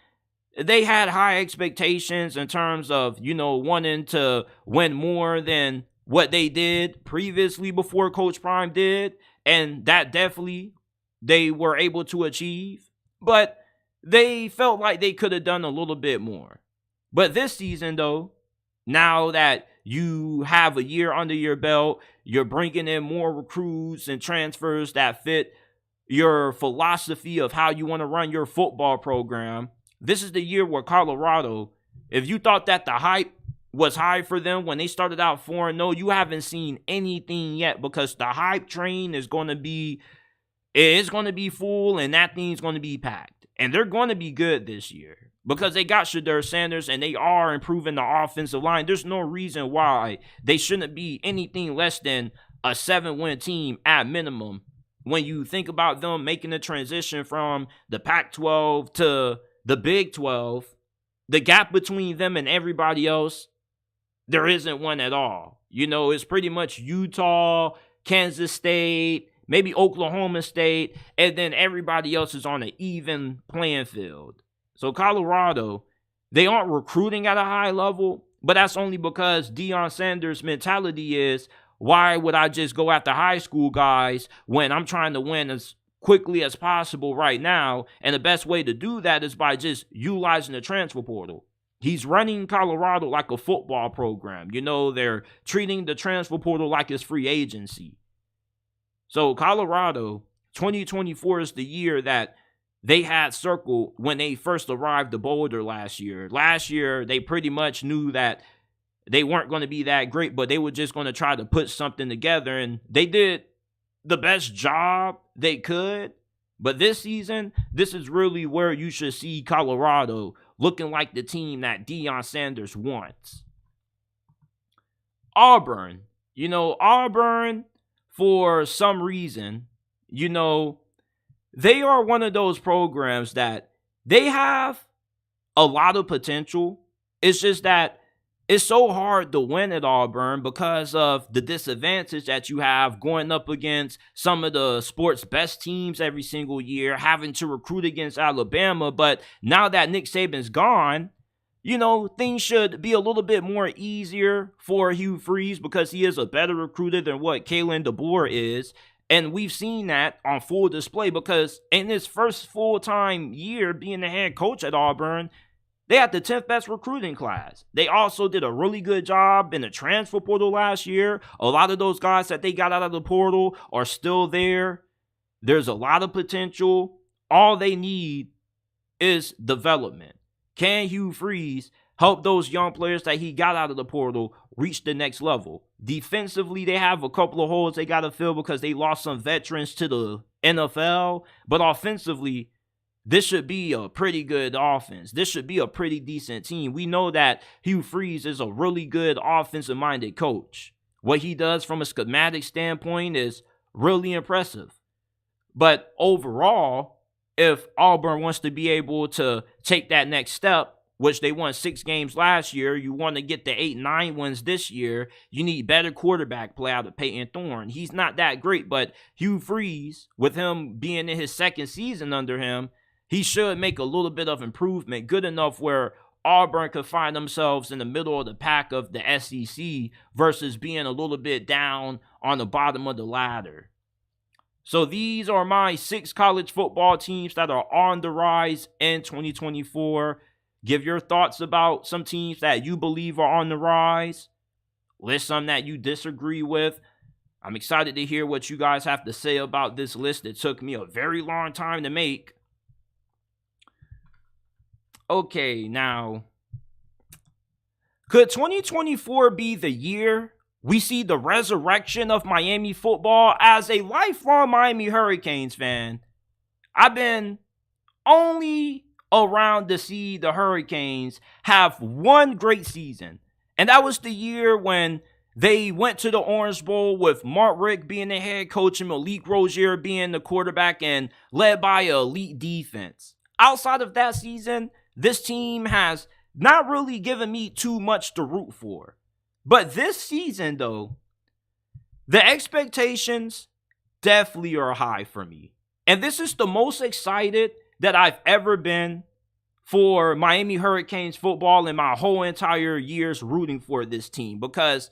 they had high expectations in terms of, wanting to win more than what they did previously before Coach Prime did. And that definitely they were able to achieve. But they felt like they could have done a little bit more. But this season, though, now that you have a year under your belt, you're bringing in more recruits and transfers that fit your philosophy of how you want to run your football program. This is the year where Colorado, if you thought that the hype was high for them when they started out 4-0, you haven't seen anything yet, because the hype train is going to be full, and that thing's going to be packed. And they're going to be good this year because they got Shedeur Sanders and they are improving the offensive line. There's no reason why they shouldn't be anything less than a 7-win team at minimum. When you think about them making the transition from the Pac-12 to the Big 12, the gap between them and everybody else, there isn't one at all. It's pretty much Utah, Kansas State, maybe Oklahoma State, and then everybody else is on an even playing field. So Colorado, they aren't recruiting at a high level, but that's only because Deion Sanders' mentality is, why would I just go after high school guys when I'm trying to win as quickly as possible right now? And the best way to do that is by just utilizing the transfer portal. He's running Colorado like a football program. They're treating the transfer portal like it's free agency. So Colorado, 2024 is the year that they had circled when they first arrived to Boulder last year. Last year, they pretty much knew that they weren't going to be that great, but they were just going to try to put something together, and they did the best job they could. But this season, this is really where you should see Colorado looking like the team that Deion Sanders wants. Auburn. Auburn, for some reason, they are one of those programs that they have a lot of potential. It's just that it's so hard to win at Auburn because of the disadvantage that you have going up against some of the sport's best teams every single year, having to recruit against Alabama. But now that Nick Saban's gone, things should be a little bit more easier for Hugh Freeze because he is a better recruiter than what Kalen DeBoer is. And we've seen that on full display because in his first full-time year being the head coach at Auburn, they had the 10th best recruiting class. They also did a really good job in the transfer portal last year. A lot of those guys that they got out of the portal are still there. There's a lot of potential. All they need is development. Can Hugh Freeze help those young players that he got out of the portal reach the next level? Defensively, they have a couple of holes they got to fill because they lost some veterans to the NFL. But offensively, this should be a pretty good offense. This should be a pretty decent team. We know that Hugh Freeze is a really good offensive-minded coach. What he does from a schematic standpoint is really impressive. But overall, if Auburn wants to be able to take that next step, which they won 6 games last year, you want to get the 8-9 wins this year, you need better quarterback play out of Peyton Thorne. He's not that great, but Hugh Freeze, with him being in his second season under him, he should make a little bit of improvement, good enough where Auburn could find themselves in the middle of the pack of the SEC versus being a little bit down on the bottom of the ladder. So these are my 6 college football teams that are on the rise in 2024. Give your thoughts about some teams that you believe are on the rise. List some that you disagree with. I'm excited to hear what you guys have to say about this list. It took me a very long time to make. Okay, now, could 2024 be the year we see the resurrection of Miami football? As a lifelong Miami Hurricanes fan, I've been only around to see the Hurricanes have one great season. And that was the year when they went to the Orange Bowl with Mark Richt being the head coach and Malik Rozier being the quarterback and led by an elite defense. Outside of that season, this team has not really given me too much to root for. But this season, though, the expectations definitely are high for me. And this is the most excited that I've ever been for Miami Hurricanes football in my whole entire years rooting for this team, because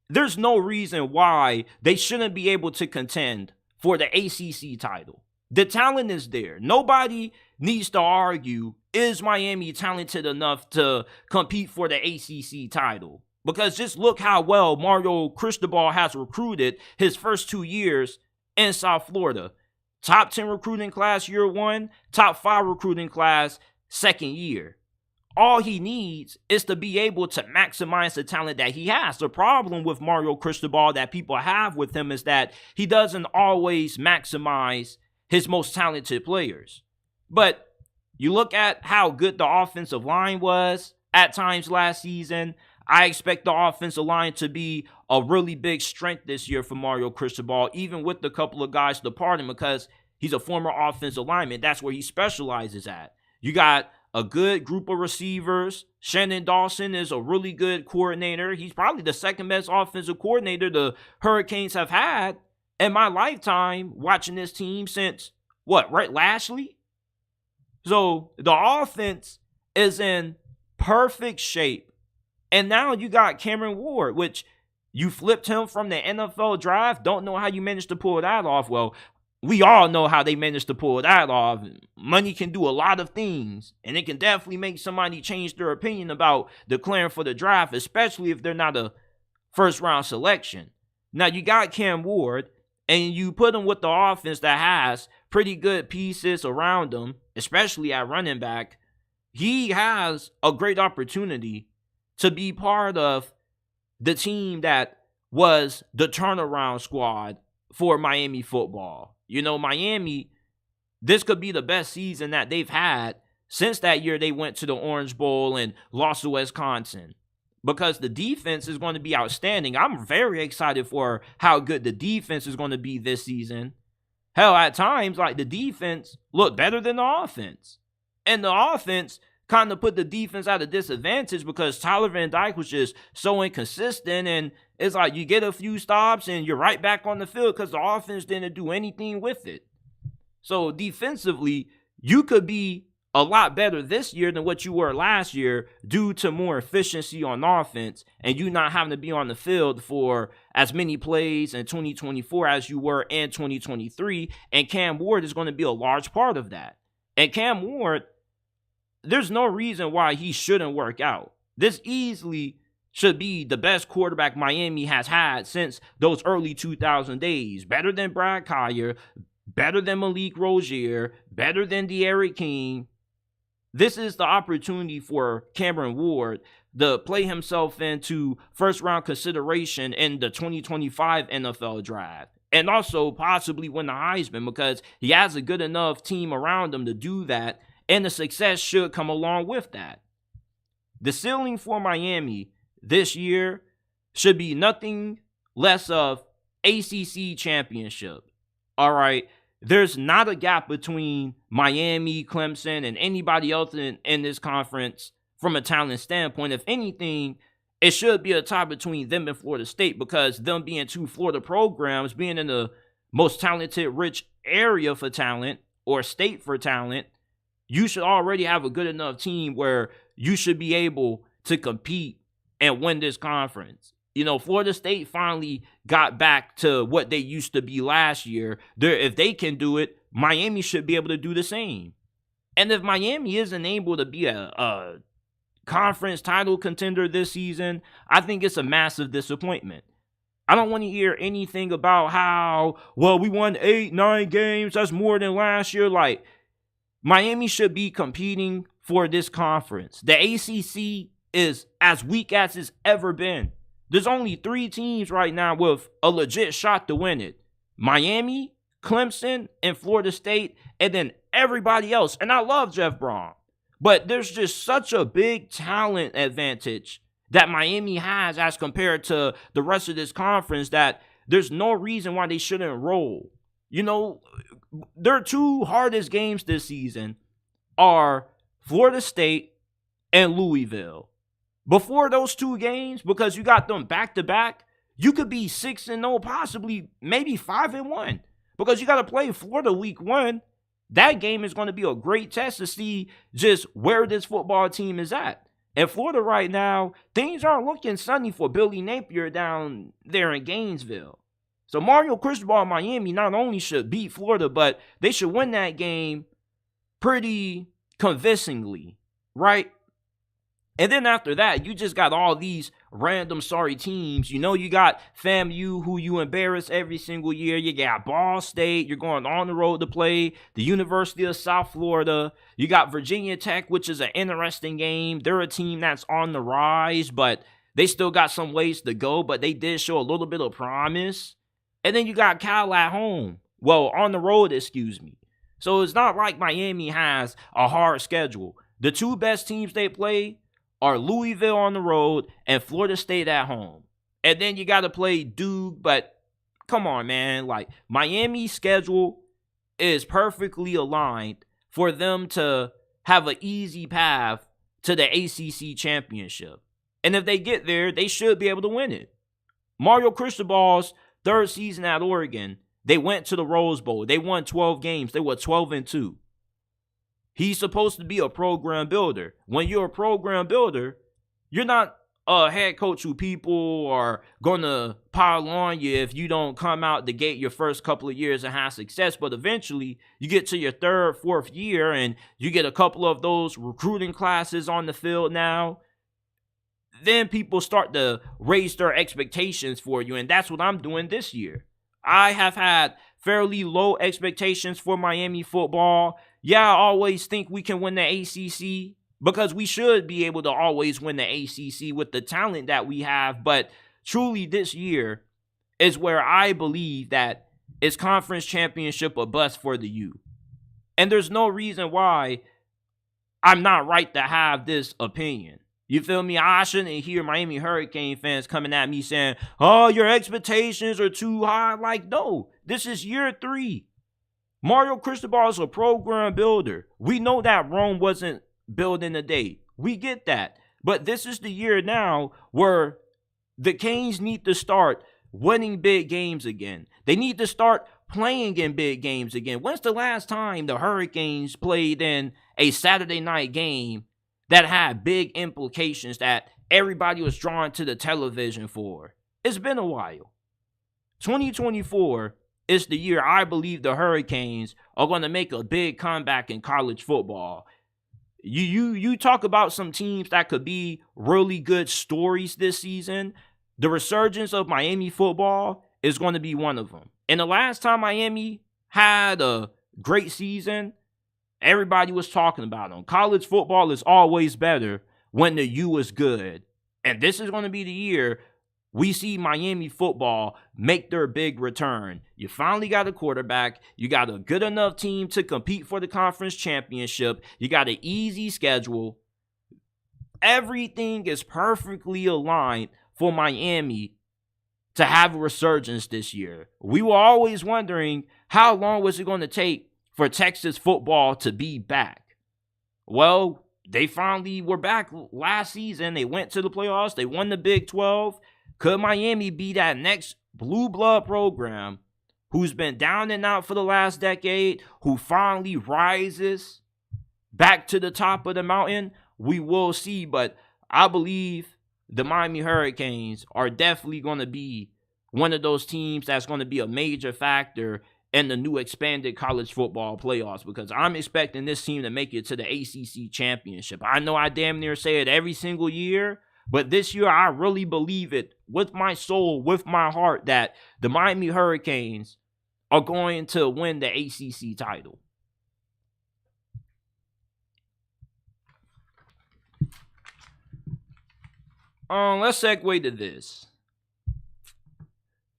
there's no reason why they shouldn't be able to contend for the ACC title. The talent is there. Nobody needs to argue, is Miami talented enough to compete for the ACC title? Because just look how well Mario Cristobal has recruited his first 2 years in South Florida. Top 10 recruiting class year 1, top 5 recruiting class second year. All he needs is to be able to maximize the talent that he has. The problem with Mario Cristobal that people have with him is that he doesn't always maximize his most talented players. But you look at how good the offensive line was at times last season. I expect the offensive line to be a really big strength this year for Mario Cristobal, even with the couple of guys departing, because he's a former offensive lineman. That's where he specializes at. You got a good group of receivers. Shannon Dawson is a really good coordinator. He's probably the second best offensive coordinator the Hurricanes have had in my lifetime watching this team since, Rhett Lashley? So the offense is in perfect shape. And now you got Cameron Ward, which you flipped him from the NFL draft. Don't know how you managed to pull that off. Well, we all know how they managed to pull that off. Money can do a lot of things, and it can definitely make somebody change their opinion about declaring for the draft, especially if they're not a first-round selection. Now, you got Cam Ward, and you put him with the offense that has pretty good pieces around him, especially at running back. He has a great opportunity to be part of the team that was the turnaround squad for Miami football. You know, Miami, this could be the best season that they've had since that year they went to the Orange Bowl and lost to Wisconsin, because the defense is going to be outstanding. I'm very excited for how good the defense is going to be this season. Hell, at times, like, the defense looked better than the offense. And the offense kind of put the defense at a disadvantage because Tyler Van Dyke was just so inconsistent, and it's like you get a few stops and you're right back on the field because the offense didn't do anything with it. So defensively, you could be a lot better this year than what you were last year due to more efficiency on offense and you not having to be on the field for as many plays in 2024 as you were in 2023. And Cam Ward is going to be a large part of that. And Cam Ward, there's no reason why he shouldn't work out. This easily should be the best quarterback Miami has had since those early 2000 days. Better than Brad Collier, better than Malik Rozier, better than De'Aaron King. This is the opportunity for Cameron Ward to play himself into first-round consideration in the 2025 NFL draft. And also possibly win the Heisman because he has a good enough team around him to do that. And the success should come along with that. The ceiling for Miami this year should be nothing less of ACC championship. All right. There's not a gap between Miami, Clemson, and anybody else in this conference from a talent standpoint. If anything, it should be a tie between them and Florida State because them being two Florida programs, being in the most talented, rich area for talent or state for talent, you should already have a good enough team where you should be able to compete and win this conference. You know, Florida State finally got back to what they used to be last year. If they can do it, Miami should be able to do the same. And if Miami isn't able to be a conference title contender this season, I think it's a massive disappointment. I don't want to hear anything about how, well, we won 8-9 games. That's more than last year. Like, Miami should be competing for this conference. The ACC is as weak as it's ever been. There's only 3 teams right now with a legit shot to win it. Miami, Clemson, and Florida State, and then everybody else. And I love Jeff Brom. But there's just such a big talent advantage that Miami has as compared to the rest of this conference that there's no reason why they shouldn't roll. You know, their 2 hardest games this season are Florida State and Louisville. Before those 2 games, because you got them back-to-back, you could be 6-0, possibly maybe 5-1. because you got to play Florida week 1. That game is going to be a great test to see just where this football team is at. In Florida right now, things aren't looking sunny for Billy Napier down there in Gainesville. So Mario Cristobal and Miami not only should beat Florida, but they should win that game pretty convincingly, right? And then after that, you just got all these random sorry teams. You know, you got FAMU, who you embarrass every single year. You got Ball State. You're going on the road to play the University of South Florida. You got Virginia Tech, which is an interesting game. They're a team that's on the rise, but they still got some ways to go. But they did show a little bit of promise. And then you got Cal at home. Well, on the road, excuse me. So it's not like Miami has a hard schedule. The two best teams they play are Louisville on the road and Florida State at home. And then you got to play Duke, but come on, man. Like, Miami's schedule is perfectly aligned for them to have an easy path to the ACC championship. And if they get there, they should be able to win it. Mario Cristobal's third season at Oregon, they went to the Rose Bowl. They won 12 games. They were 12-2. He's supposed to be a program builder. When you're a program builder, you're not a head coach who people are going to pile on you if you don't come out the gate your first couple of years and have success. But eventually, you get to your third, fourth year, and you get a couple of those recruiting classes on the field now. Then people start to raise their expectations for you, and that's what I'm doing this year. I have had fairly low expectations for Miami football. Yeah, I always think we can win the ACC because we should be able to always win the ACC with the talent that we have. But truly this year is where I believe that it's conference championship or bust for the U. And there's no reason why I'm not right to have this opinion. You feel me? I shouldn't hear Miami Hurricane fans coming at me saying, oh, your expectations are too high. Like, no, this is year 3. Mario Cristobal is a program builder. We know that Rome wasn't built in a day. We get that. But this is the year now where the Canes need to start winning big games again. They need to start playing in big games again. When's the last time the Hurricanes played in a Saturday night game that had big implications that everybody was drawn to the television for? It's been a while. 2024 is the year I believe the Hurricanes are going to make a big comeback in college football. You talk about some teams that could be really good stories this season. The resurgence of Miami football is going to be one of them. And the last time Miami had a great season, everybody was talking about them. College football is always better when the U is good. And this is going to be the year we see Miami football make their big return. You finally got a quarterback. You got a good enough team to compete for the conference championship. You got an easy schedule. Everything is perfectly aligned for Miami to have a resurgence this year. We were always wondering how long was it going to take for Texas football to be back. Well, they finally were back last season. They went to the playoffs. They won the Big 12. Could Miami be that next blue blood program who's been down and out for the last decade, who finally rises back to the top of the mountain? We will see, but I believe the Miami Hurricanes are definitely going to be one of those teams that's going to be a major factor in the new expanded college football playoffs, because I'm expecting this team to make it to the ACC championship. I know I damn near say it every single year, but this year I really believe it with my soul, with my heart, that the Miami Hurricanes are going to win the ACC title. Let's segue to this.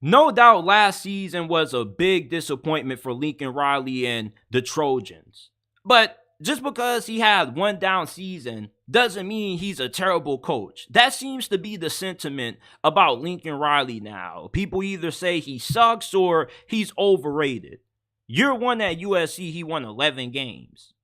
No doubt last season was a big disappointment for Lincoln Riley and the Trojans. But just because he had one down season doesn't mean he's a terrible coach. That seems to be the sentiment about Lincoln Riley now. People either say he sucks or he's overrated. Year 1 at USC, he won 11 games.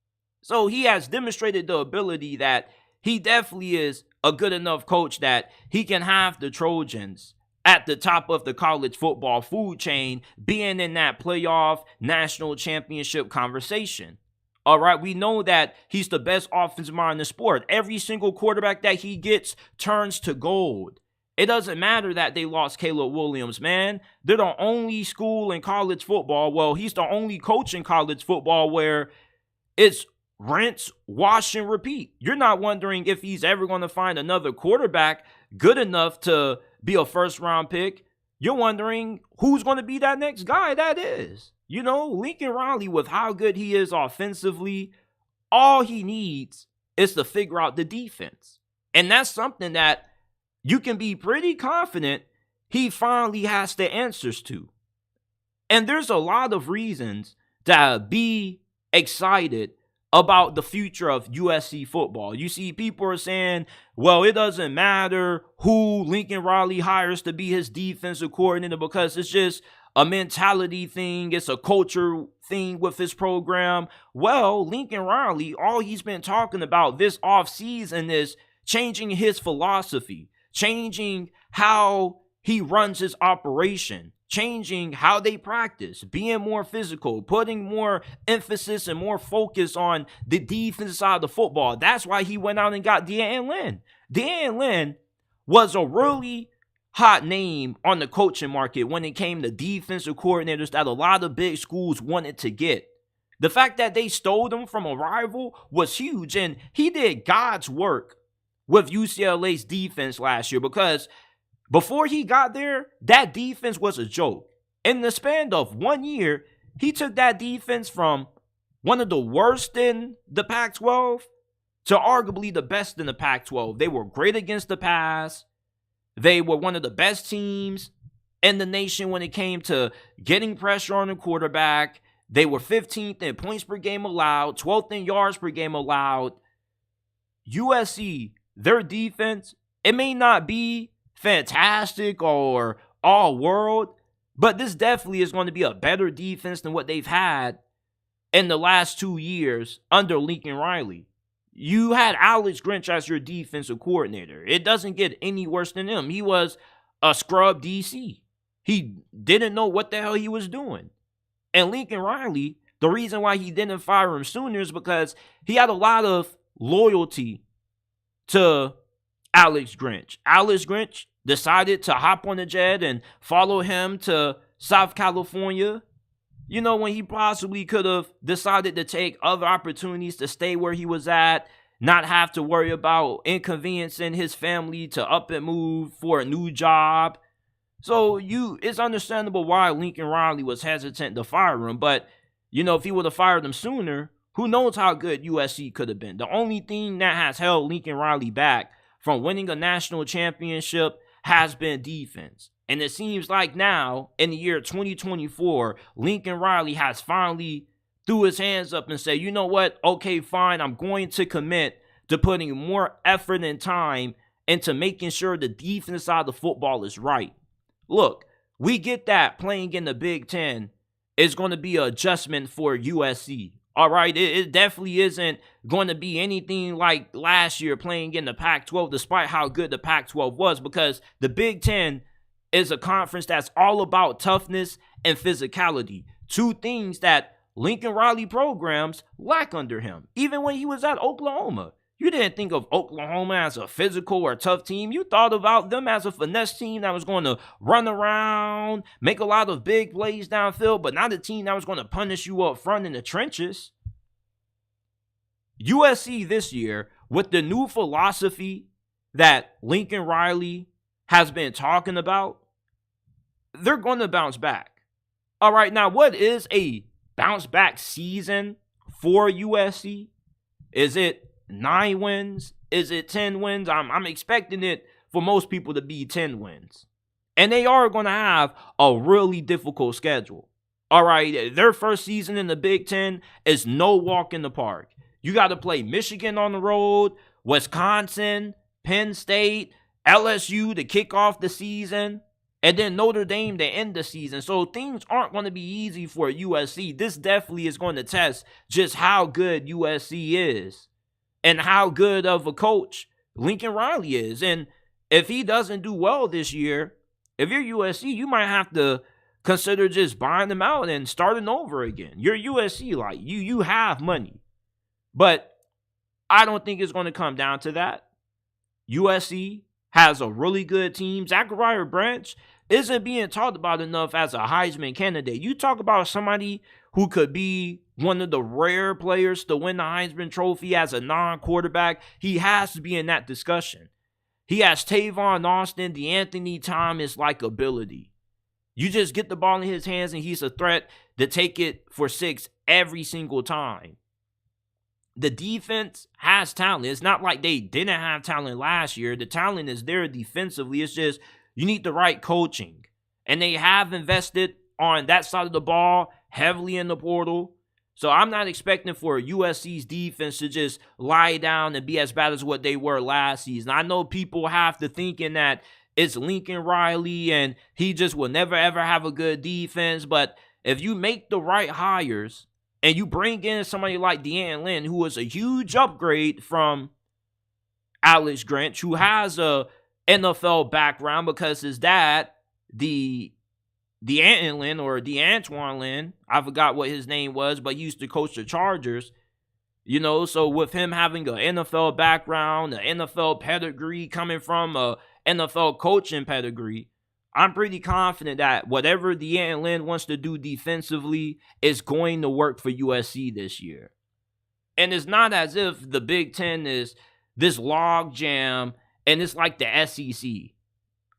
So he has demonstrated the ability that he definitely is a good enough coach that he can have the Trojans at the top of the college football food chain, being in that playoff national championship conversation. All right, we know that he's the best offensive mind in the sport. Every single quarterback that he gets turns to gold. It doesn't matter that they lost Caleb Williams, man. They're the only school in college football. Well, he's the only coach in college football where it's rinse, wash, and repeat. You're not wondering if he's ever going to find another quarterback good enough to be a first-round pick. You're wondering who's going to be that next guy that is. You know, Lincoln Riley, with how good he is offensively, all he needs is to figure out the defense. And that's something that you can be pretty confident he finally has the answers to. And there's a lot of reasons to be excited about the future of USC football. You see, people are saying, well, it doesn't matter who Lincoln Riley hires to be his defensive coordinator because it's just a mentality thing. It's a culture thing with his program. Well, Lincoln Riley, all he's been talking about this offseason is changing his philosophy, changing how he runs his operation, changing how they practice, being more physical, putting more emphasis and more focus on the defense side of the football. That's why he went out and got Dan Lin. Dan Lin was a really hot name on the coaching market when it came to defensive coordinators that a lot of big schools wanted to get. The fact that they stole them from a rival was huge, and he did God's work with UCLA's defense last year because before he got there, that defense was a joke. In the span of 1 year, he took that defense from one of the worst in the Pac-12 to arguably the best in the Pac-12. They were great against the pass. They were one of the best teams in the nation when it came to getting pressure on the quarterback. They were 15th in points per game allowed, 12th in yards per game allowed. USC, their defense, it may not be fantastic or all world, but this definitely is going to be a better defense than what they've had in the last 2 years under Lincoln Riley. You had Alex Grinch as your defensive coordinator. It doesn't get any worse than him. He was a scrub DC. He didn't know what the hell he was doing. And Lincoln Riley, the reason why he didn't fire him sooner is because he had a lot of loyalty to Alex Grinch. Alex Grinch decided to hop on the jet and follow him to South California. You know, when he possibly could have decided to take other opportunities to stay where he was at, not have to worry about inconveniencing his family to up and move for a new job. So it's understandable why Lincoln Riley was hesitant to fire him. But, you know, if he would have fired him sooner, who knows how good USC could have been. The only thing that has held Lincoln Riley back from winning a national championship has been defense. And it seems like now, in the year 2024, Lincoln Riley has finally threw his hands up and said, you know what? Okay, fine. I'm going to commit to putting more effort and time into making sure the defense side of the football is right. Look, we get that playing in the Big Ten is going to be an adjustment for USC. All right, it definitely isn't going to be anything like last year playing in the Pac-12, despite how good the Pac-12 was, because the Big Ten is a conference that's all about toughness and physicality. Two things that Lincoln Riley programs lack under him. Even when he was at Oklahoma, you didn't think of Oklahoma as a physical or tough team. You thought about them as a finesse team that was going to run around, make a lot of big plays downfield, but not a team that was going to punish you up front in the trenches. USC this year, with the new philosophy that Lincoln Riley has been talking about, they're going to bounce back. All right, now what is a bounce back season for USC? Is it 9 wins? Is it 10 wins? I'm expecting it for most people to be 10 wins. And they are going to have a really difficult schedule. All right, their first season in the Big Ten is no walk in the park. You got to play Michigan on the road, Wisconsin, Penn State, LSU to kick off the season, and then Notre Dame to end the season. So things aren't going to be easy for USC. This definitely is going to test just how good USC is and how good of a coach Lincoln Riley is. And if he doesn't do well this year, If you're USC, you might have to consider just buying them out and starting over again. You're USC, like you have money. But I don't think it's going to come down to that. USC has a really good team. Zachariah Branch isn't being talked about enough as a Heisman candidate. You talk about somebody who could be one of the rare players to win the Heisman Trophy as a non-quarterback. He has to be in that discussion. He has Tavon Austin, DeAnthony Thomas-like ability. You just get the ball in his hands and he's a threat to take it for 6 every single time. The defense has talent. It's not like they didn't have talent last year. The talent is there defensively. It's just you need the right coaching. And they have invested on that side of the ball heavily in the portal. So I'm not expecting for USC's defense to just lie down and be as bad as what they were last season. I know people have to thinking that it's Lincoln Riley and he just will never ever have a good defense. But if you make the right hires and you bring in somebody like Deanne Lynn, who is a huge upgrade from Alex Grinch, who has a NFL background because his dad, DeAnton Lynn or DeAntoine Lynn, I forgot what his name was, but he used to coach the Chargers. You know, so with him having an NFL background, an NFL pedigree coming from a NFL coaching pedigree, I'm pretty confident that whatever DeAnton Lynn wants to do defensively is going to work for USC this year. And it's not as if the Big Ten is this log jam and it's like the SEC.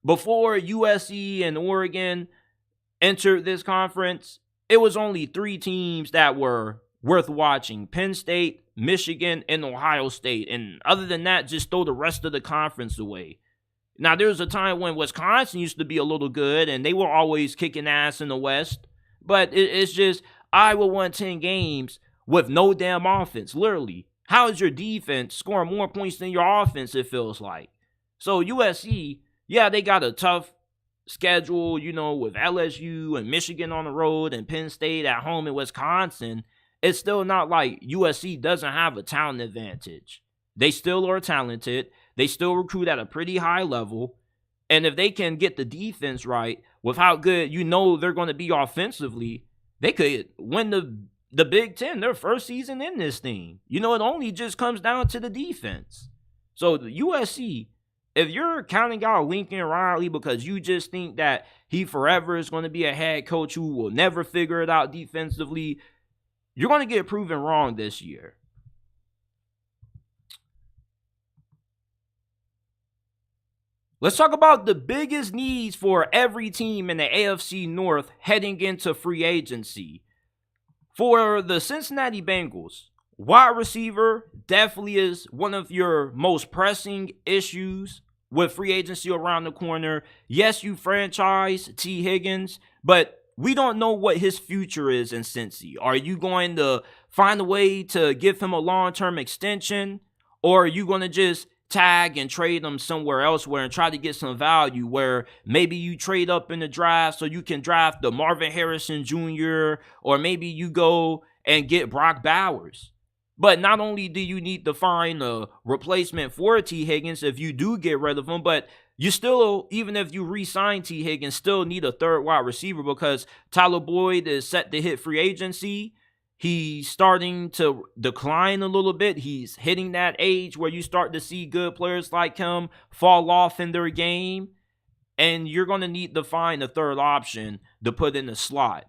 Before USC and Oregon entered this conference, it was only 3 teams that were worth watching: Penn State, Michigan, and Ohio State. And other than that, just throw the rest of the conference away. Now, there was a time when Wisconsin used to be a little good, and they were always kicking ass in the West. But it's just Iowa won 10 games with no damn offense, literally. How is your defense scoring more points than your offense, it feels like? So USC, yeah, they got a tough schedule, you know, with LSU and Michigan on the road and Penn State at home in Wisconsin. It's still not like USC doesn't have a talent advantage. They still are talented. They still recruit at a pretty high level. And if they can get the defense right with how good you know they're going to be offensively, they could win the Big Ten, their first season in this thing. You know, it only just comes down to the defense. So the USC, if you're counting out Lincoln Riley because you just think that he forever is going to be a head coach who will never figure it out defensively, you're going to get proven wrong this year. Let's talk about the biggest needs for every team in the AFC North heading into free agency. For the Cincinnati Bengals, wide receiver definitely is one of your most pressing issues with free agency around the corner. Yes, you franchise T. Higgins, but we don't know what his future is in Cincy. Are you going to find a way to give him a long-term extension, or are you going to just tag and trade him somewhere elsewhere and try to get some value where maybe you trade up in the draft so you can draft the Marvin Harrison Jr., or maybe you go and get Brock Bowers? But not only do you need to find a replacement for T. Higgins if you do get rid of him, but you still, even if you re-sign T. Higgins, still need a third wide receiver because Tyler Boyd is set to hit free agency. He's starting to decline a little bit. He's hitting that age where you start to see good players like him fall off in their game. And you're going to need to find a third option to put in the slot.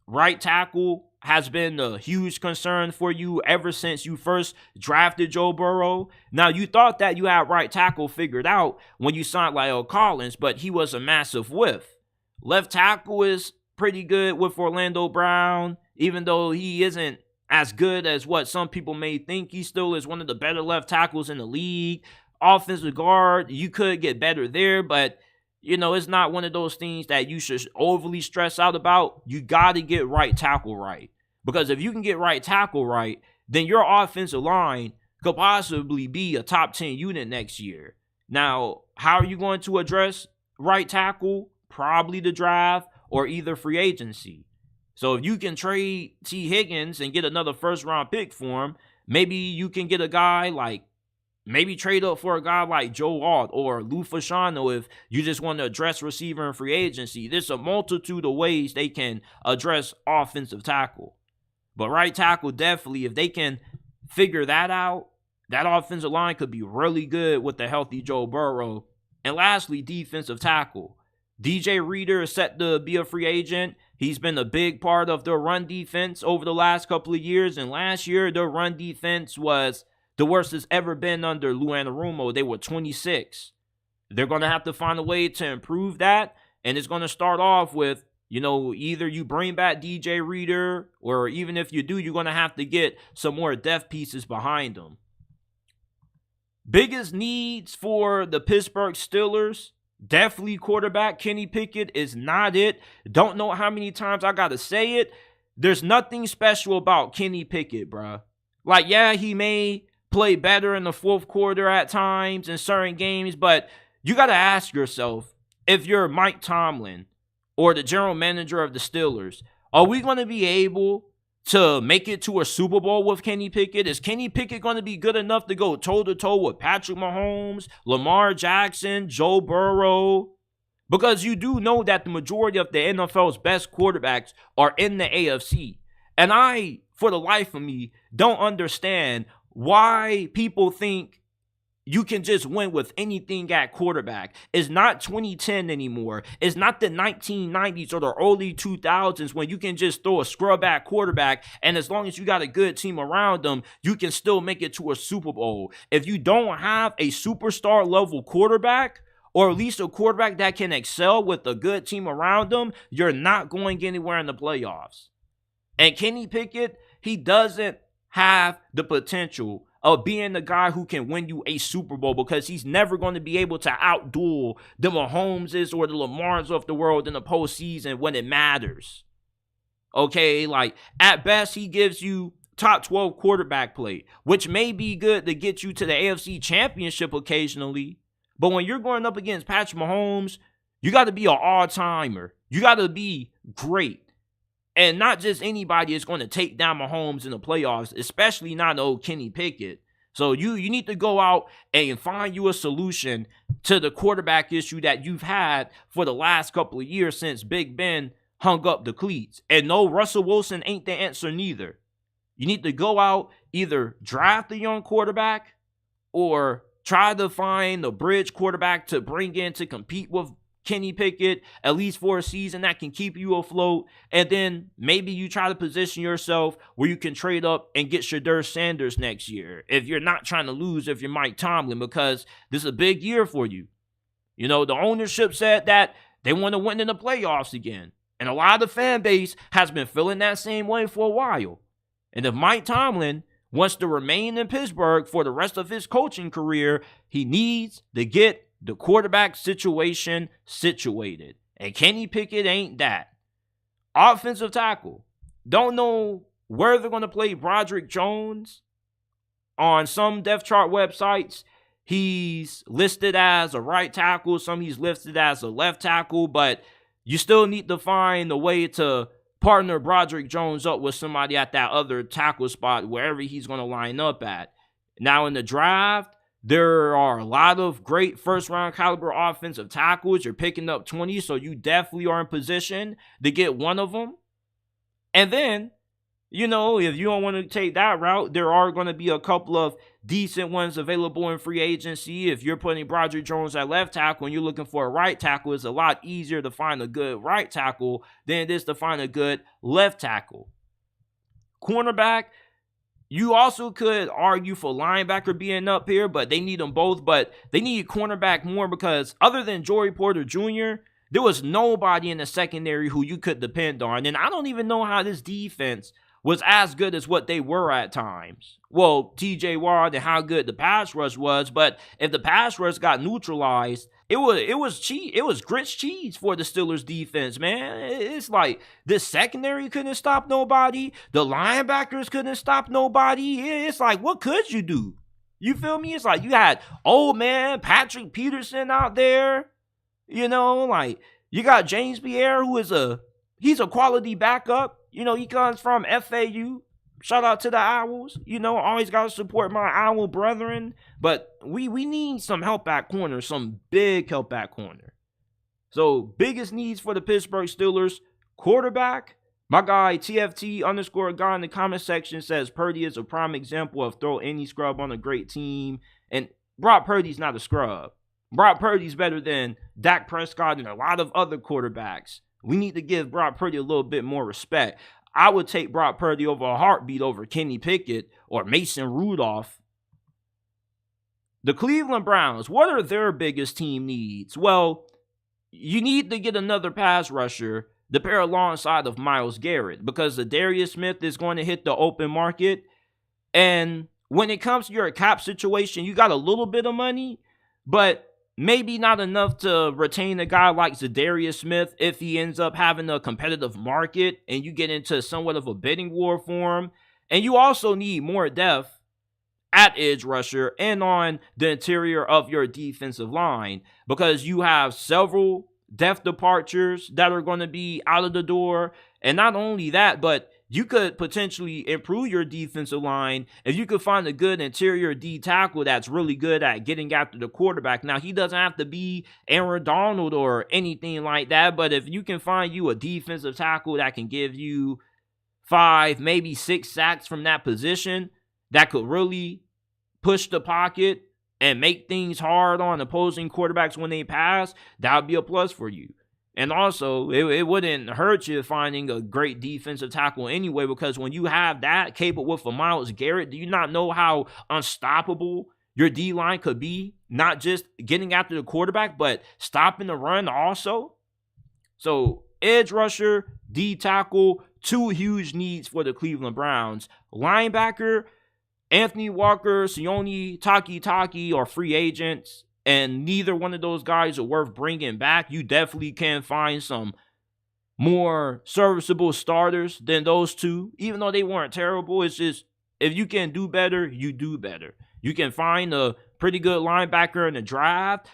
Right tackle has been a huge concern for you ever since you first drafted Joe Burrow. Now, you thought that you had right tackle figured out when you signed Lyle Collins, but he was a massive whiff. Left tackle is pretty good with Orlando Brown. Even though he isn't as good as what some people may think, he still is one of the better left tackles in the league. Offensive guard, you could get better there, but, you know, it's not one of those things that you should overly stress out about. You got to get right tackle right. Because if you can get right tackle right, then your offensive line could possibly be a top 10 unit next year. Now, how are you going to address right tackle? Probably the draft or either free agency. So if you can trade T. Higgins and get another first-round pick for him, maybe you can get a guy like Maybe trade up for a guy like Joe Alt or Lou Fasciano if you just want to address receiver in free agency. There's a multitude of ways they can address offensive tackle. But right tackle, definitely, if they can figure that out, that offensive line could be really good with the healthy Joe Burrow. And lastly, defensive tackle. DJ Reader is set to be a free agent. He's been a big part of the run defense over the last couple of years. And last year, the run defense was the worst it's ever been under Lou Anarumo. They were 26. They're going to have to find a way to improve that. And it's going to start off with, either you bring back DJ Reader, or even if you do, you're going to have to get some more depth pieces behind them. Biggest needs for the Pittsburgh Steelers, definitely quarterback. Kenny Pickett is not it. Don't know how many times I got to say it. There's nothing special about Kenny Pickett, bruh. Like, yeah, he may play better in the fourth quarter at times in certain games, but you got to ask yourself, if you're Mike Tomlin or the general manager of the Steelers, are we going to be able to make it to a Super Bowl with Kenny Pickett? Is Kenny Pickett going to be good enough to go toe-to-toe with Patrick Mahomes, Lamar Jackson, Joe Burrow? Because you do know that the majority of the NFL's best quarterbacks are in the AFC. And I, for the life of me, don't understand why people think you can just win with anything at quarterback. It's not 2010 anymore. It's not the 1990s or the early 2000s when you can just throw a scrub at quarterback, and as long as you got a good team around them, you can still make it to a Super Bowl. If you don't have a superstar level quarterback, or at least a quarterback that can excel with a good team around them, you're not going anywhere in the playoffs. And Kenny Pickett, he doesn't have the potential of being the guy who can win you a Super Bowl, because he's never going to be able to outduel the Mahomeses or the Lamars of the world in the postseason when it matters. Okay, like at best, he gives you top 12 quarterback play, which may be good to get you to the AFC Championship occasionally. But when you're going up against Patrick Mahomes, you got to be an all-timer. You got to be great. And not just anybody is going to take down Mahomes in the playoffs, especially not old Kenny Pickett. So you need to go out and find you a solution to the quarterback issue that you've had for the last couple of years since Big Ben hung up the cleats. And no, Russell Wilson ain't the answer neither. You need to go out, either draft a young quarterback or try to find a bridge quarterback to bring in to compete with Kenny Pickett, at least for a season, that can keep you afloat. And then maybe you try to position yourself where you can trade up and get Shedeur Sanders next year, if you're not trying to lose, if you're Mike Tomlin, because this is a big year for you. The ownership said that they want to win in the playoffs again. And a lot of the fan base has been feeling that same way for a while. And if Mike Tomlin wants to remain in Pittsburgh for the rest of his coaching career, he needs to get the quarterback situation situated. And Kenny Pickett ain't that. Offensive tackle. Don't know where they're going to play Broderick Jones. On some depth chart websites, he's listed as a right tackle. Some he's listed as a left tackle. But you still need to find a way to partner Broderick Jones up with somebody at that other tackle spot, wherever he's going to line up at. Now in the draft, there are a lot of great first-round caliber offensive tackles. You're picking up 20, so you definitely are in position to get one of them. And then, if you don't want to take that route, there are going to be a couple of decent ones available in free agency. If you're putting Broderick Jones at left tackle and you're looking for a right tackle, it's a lot easier to find a good right tackle than it is to find a good left tackle. Cornerback, you also could argue for linebacker being up here, but they need them both. But they need cornerback more because other than Joey Porter Jr., there was nobody in the secondary who you could depend on. And I don't even know how this defense was as good as what they were at times. Well, TJ Watt and how good the pass rush was, but if the pass rush got neutralized, it was grits cheese for the Steelers defense, man. It's like the secondary couldn't stop nobody. The linebackers couldn't stop nobody. It's like, what could you do? You feel me? It's like you had old man Patrick Peterson out there. Like you got James Pierre, who is he's a quality backup. He comes from FAU. Shout out to the Owls. Always got to support my Owl brethren. But we need some help at corner, some big help at corner. So, biggest needs for the Pittsburgh Steelers, quarterback. My guy, TFT _ guy in the comment section says Purdy is a prime example of throw any scrub on a great team. And Brock Purdy's not a scrub. Brock Purdy's better than Dak Prescott and a lot of other quarterbacks. We need to give Brock Purdy a little bit more respect. I would take Brock Purdy over a heartbeat over Kenny Pickett or Mason Rudolph. The Cleveland Browns, what are their biggest team needs? Well, you need to get another pass rusher to pair alongside of Myles Garrett because Darius Smith is going to hit the open market. And when it comes to your cap situation, you got a little bit of money, but maybe not enough to retain a guy like Zadarius Smith if he ends up having a competitive market and you get into somewhat of a bidding war for him. And you also need more depth at edge rusher and on the interior of your defensive line because you have several depth departures that are going to be out of the door. And not only that, but you could potentially improve your defensive line if you could find a good interior D tackle that's really good at getting after the quarterback. Now, he doesn't have to be Aaron Donald or anything like that, but if you can find you a defensive tackle that can give you 5, maybe 6 sacks from that position, that could really push the pocket and make things hard on opposing quarterbacks when they pass, that would be a plus for you. And also, it wouldn't hurt you finding a great defensive tackle anyway, because when you have that capable with a Myles Garrett, do you not know how unstoppable your D-line could be? Not just getting after the quarterback, but stopping the run also. So, edge rusher, D tackle, 2 huge needs for the Cleveland Browns. Linebacker, Anthony Walker, Sione Takitaki are free agents, and neither one of those guys are worth bringing back. You definitely can find some more serviceable starters than those two, even though they weren't terrible. It's just, if you can do better, you do better. You can find a pretty good linebacker in the draft.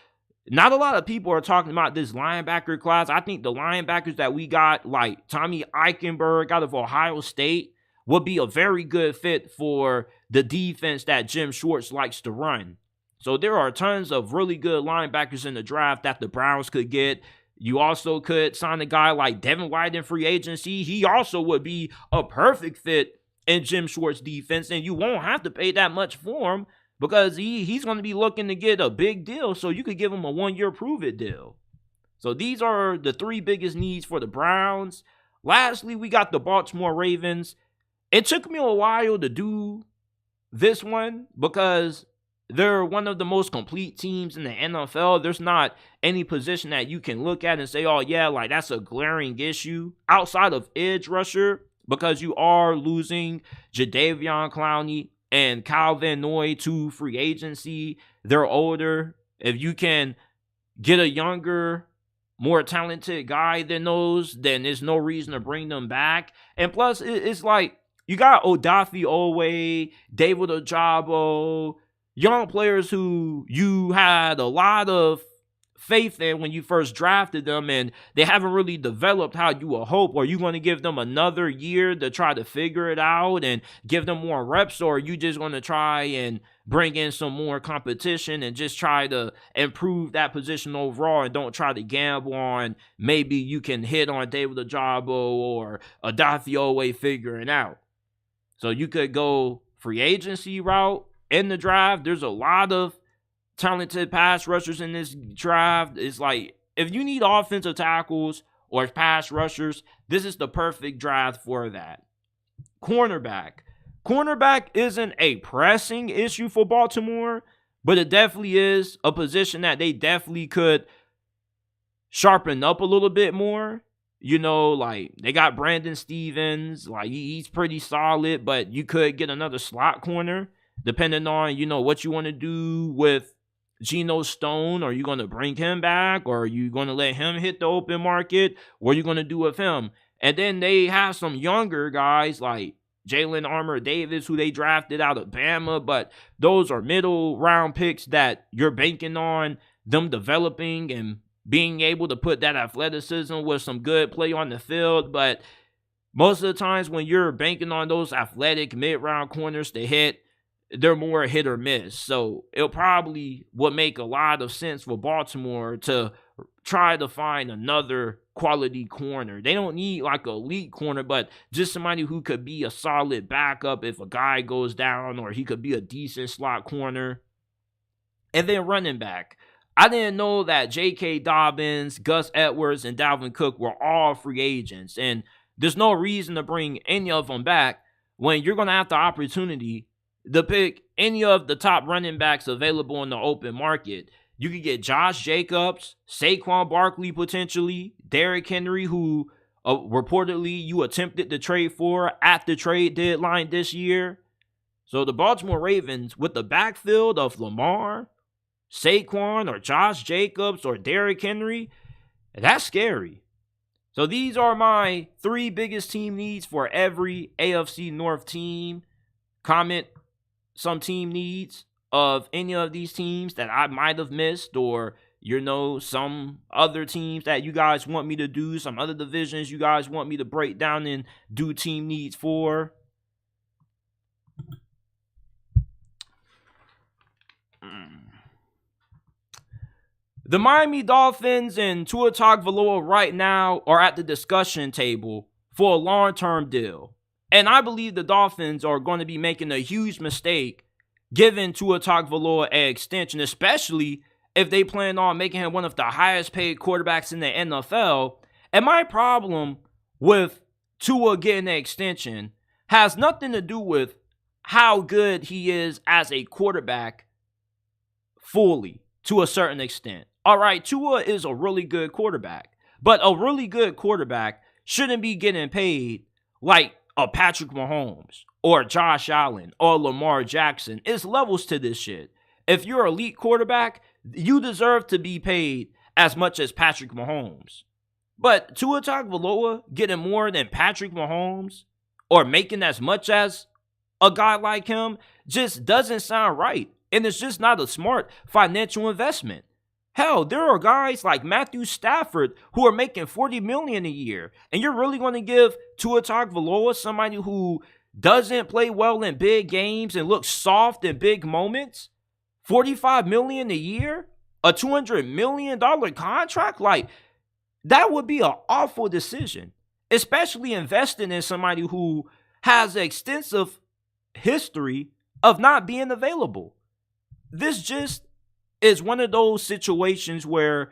Not a lot of people are talking about this linebacker class. I think the linebackers that we got, like Tommy Eichenberg out of Ohio State, would be a very good fit for the defense that Jim Schwartz likes to run. So there are tons of really good linebackers in the draft that the Browns could get. You also could sign a guy like Devin White in free agency. He also would be a perfect fit in Jim Schwartz's defense, and you won't have to pay that much for him because he's going to be looking to get a big deal, so you could give him a 1-year prove-it deal. So these are the 3 biggest needs for the Browns. Lastly, we got the Baltimore Ravens. It took me a while to do this one because they're one of the most complete teams in the NFL. There's not any position that you can look at and say, oh yeah, like that's a glaring issue outside of edge rusher, because you are losing Jadeveon Clowney and Kyle Van Noy to free agency. They're older. If you can get a younger, more talented guy than those, then there's no reason to bring them back. And plus, it's like, you got Odafe Owe, David Ojabo, young players who you had a lot of faith in when you first drafted them, and they haven't really developed how you would hope. Or are you going to give them another year to try to figure it out and give them more reps, or are you just going to try and bring in some more competition and just try to improve that position overall and don't try to gamble on maybe you can hit on David Ojabo or Odafe Owe figuring out? So you could go free agency route in the draft. There's a lot of talented pass rushers in this draft. It's like, if you need offensive tackles or pass rushers, this is the perfect draft for that. Cornerback. Cornerback isn't a pressing issue for Baltimore, but it definitely is a position that they definitely could sharpen up a little bit more. You know, like, they got Brandon Stevens. Like, he's pretty solid, but you could get another slot corner, depending on, you know, what you want to do with Geno Stone. Are you going to bring him back? Or are you going to let him hit the open market? What are you going to do with him? And then they have some younger guys like Jalen Armour Davis, who they drafted out of Bama, but those are middle round picks that you're banking on them developing and being able to put that athleticism with some good play on the field. But Most of the times when you're banking on those athletic mid-round corners to hit, they're more hit or miss. So it probably would make a lot of sense for Baltimore to try to find another quality corner. They don't need like an elite corner, but just somebody who could be a solid backup if a guy goes down, or he could be a decent slot corner. And then running back. I didn't know that J.K. Dobbins, Gus Edwards, and Dalvin Cook were all free agents. And there's no reason to bring any of them back when you're going to have the opportunity to pick any of the top running backs available in the open market. You could get Josh Jacobs, Saquon Barkley potentially, Derrick Henry, who reportedly you attempted to trade for at the trade deadline this year. So the Baltimore Ravens, with the backfield of Lamar, Saquon, or Josh Jacobs, or Derrick Henry, that's scary. So these are my 3 biggest team needs for every AFC North team. Comment some team needs of any of these teams that I might have missed, or some other teams that you guys want me to do, some other divisions you guys want me to break down and do team needs for. The Miami Dolphins and Tua Tagovailoa right now are at the discussion table for a long-term deal. And I believe the Dolphins are going to be making a huge mistake giving Tua Tagovailoa an extension, especially if they plan on making him one of the highest paid quarterbacks in the NFL. And my problem with Tua getting an extension has nothing to do with how good he is as a quarterback fully, to a certain extent. All right, Tua is a really good quarterback, but a really good quarterback shouldn't be getting paid like a Patrick Mahomes or Josh Allen or Lamar Jackson. It's levels to this shit. If you're an elite quarterback, you deserve to be paid as much as Patrick Mahomes. But Tua Tagovailoa getting more than Patrick Mahomes or making as much as a guy like him just doesn't sound right. And it's just not a smart financial investment. Hell, there are guys like Matthew Stafford who are making $40 million a year. And you're really going to give Tua Tagovailoa, somebody who doesn't play well in big games and looks soft in big moments, $45 million a year? A $200 million contract? Like, that would be an awful decision. Especially investing in somebody who has an extensive history of not being available. This just is one of those situations where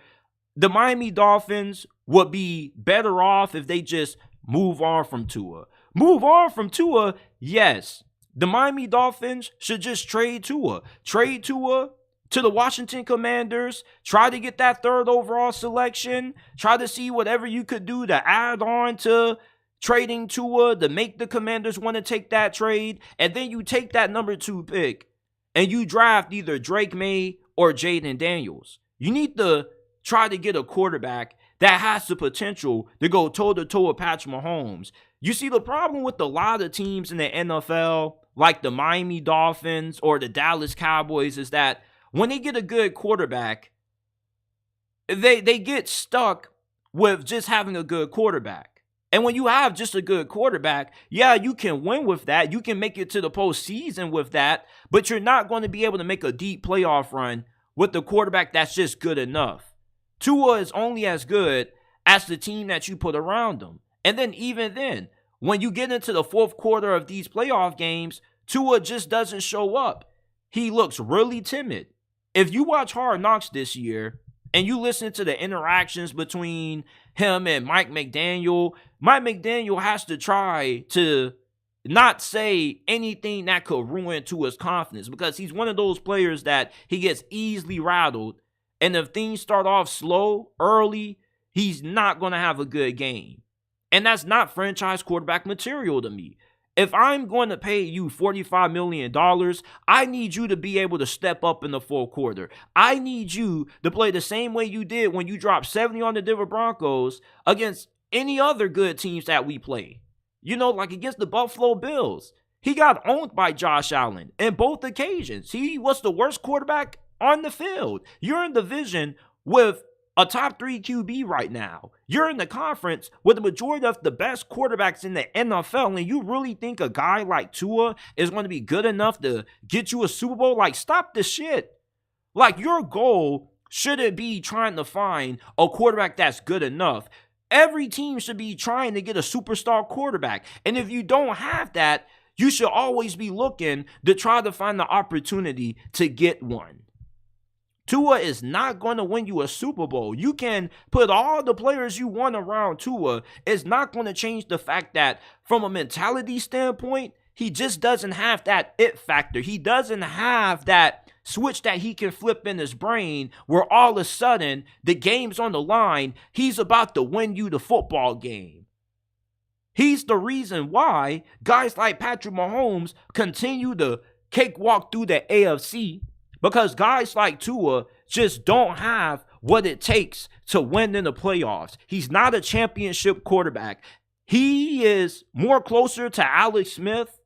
the Miami Dolphins would be better off if they just move on from Tua. Move on from Tua? Yes. The Miami Dolphins should just trade Tua. Trade Tua to the Washington Commanders. Try to get that 3rd overall selection. Try to see whatever you could do to add on to trading Tua to make the Commanders want to take that trade. And then you take that number 2 pick and you draft either Drake May or Jaden Daniels. You need to try to get a quarterback that has the potential to go toe-to-toe with Patrick Mahomes. You see, the problem with a lot of teams in the NFL, like the Miami Dolphins or the Dallas Cowboys, is that when they get a good quarterback, they get stuck with just having a good quarterback. And when you have just a good quarterback, yeah, you can win with that. You can make it to the postseason with that, but you're not going to be able to make a deep playoff run with the quarterback that's just good enough. Tua is only as good as the team that you put around him. And then even then, when you get into the 4th quarter of these playoff games, Tua just doesn't show up. He looks really timid. If you watch Hard Knocks this year and you listen to the interactions between him and Mike McDaniel has to try to not say anything that could ruin Tua's confidence, because he's one of those players that he gets easily rattled. And if things start off slow early, he's not going to have a good game. And that's not franchise quarterback material to me. If I'm going to pay you $45 million, I need you to be able to step up in the 4th quarter. I need you to play the same way you did when you dropped 70 on the Denver Broncos against any other good teams that we play. You know, like against the Buffalo Bills. He got owned by Josh Allen in both occasions. He was the worst quarterback on the field. You're in division with a top 3 QB right now. You're in the conference with the majority of the best quarterbacks in the NFL, and you really think a guy like Tua is going to be good enough to get you a Super Bowl? Like, stop the shit. Like, your goal shouldn't be trying to find a quarterback that's good enough. Every team should be trying to get a superstar quarterback. And if you don't have that, you should always be looking to try to find the opportunity to get one. Tua is not going to win you a Super Bowl. You can put all the players you want around Tua. It's not going to change the fact that from a mentality standpoint, he just doesn't have that it factor. He doesn't have that switch that he can flip in his brain where all of a sudden the game's on the line. He's about to win you the football game. He's the reason why guys like Patrick Mahomes continue to cakewalk through the AFC. Because guys like Tua just don't have what it takes to win in the playoffs. He's not a championship quarterback. He is more closer to Alex Smith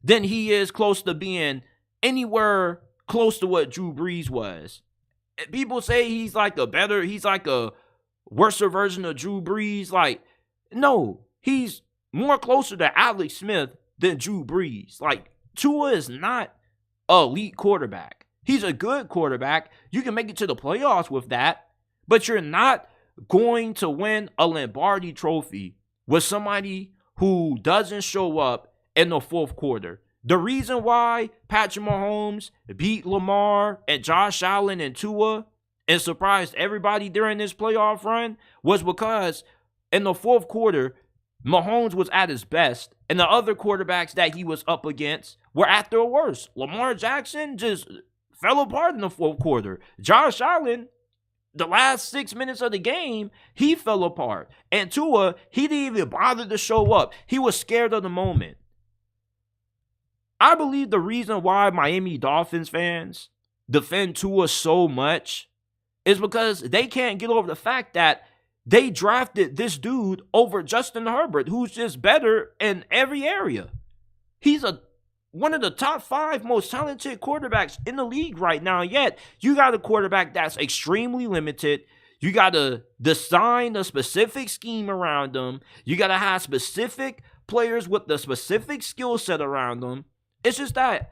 than he is close to being anywhere close to what Drew Brees was. People say he's like a worse version of Drew Brees. Like, no, he's more closer to Alex Smith than Drew Brees. Like, Tua is not an elite quarterback. He's a good quarterback. You can make it to the playoffs with that, but you're not going to win a Lombardi trophy with somebody who doesn't show up in the fourth quarter. The reason why Patrick Mahomes beat Lamar and Josh Allen and Tua and surprised everybody during this playoff run was because in the fourth quarter, Mahomes was at his best, and the other quarterbacks that he was up against were at their worst. Lamar Jackson just fell apart in the fourth quarter. Josh Allen, the last 6 minutes of the game, he fell apart. And Tua, he didn't even bother to show up. He was scared of the moment. I believe the reason why Miami Dolphins fans defend Tua so much is because they can't get over the fact that they drafted this dude over Justin Herbert, who's just better in every area. He's one of the top 5 most talented quarterbacks in the league right now, yet you got a quarterback that's extremely limited. You got to design a specific scheme around them. You got to have specific players with the specific skill set around them. It's just that,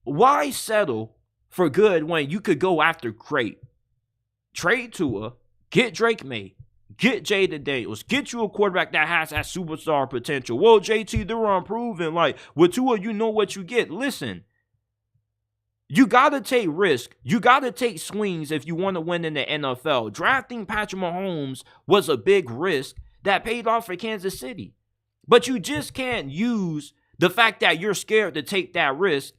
why settle for good when you could go after great? Trade Tua, get Drake May, get Jaden Daniels. Get you a quarterback that has that superstar potential. Well, JT, they're unproven. Like, with Tua, you know what you get. Listen, you got to take risk. You got to take swings if you want to win in the NFL. Drafting Patrick Mahomes was a big risk that paid off for Kansas City. But you just can't use the fact that you're scared to take that risk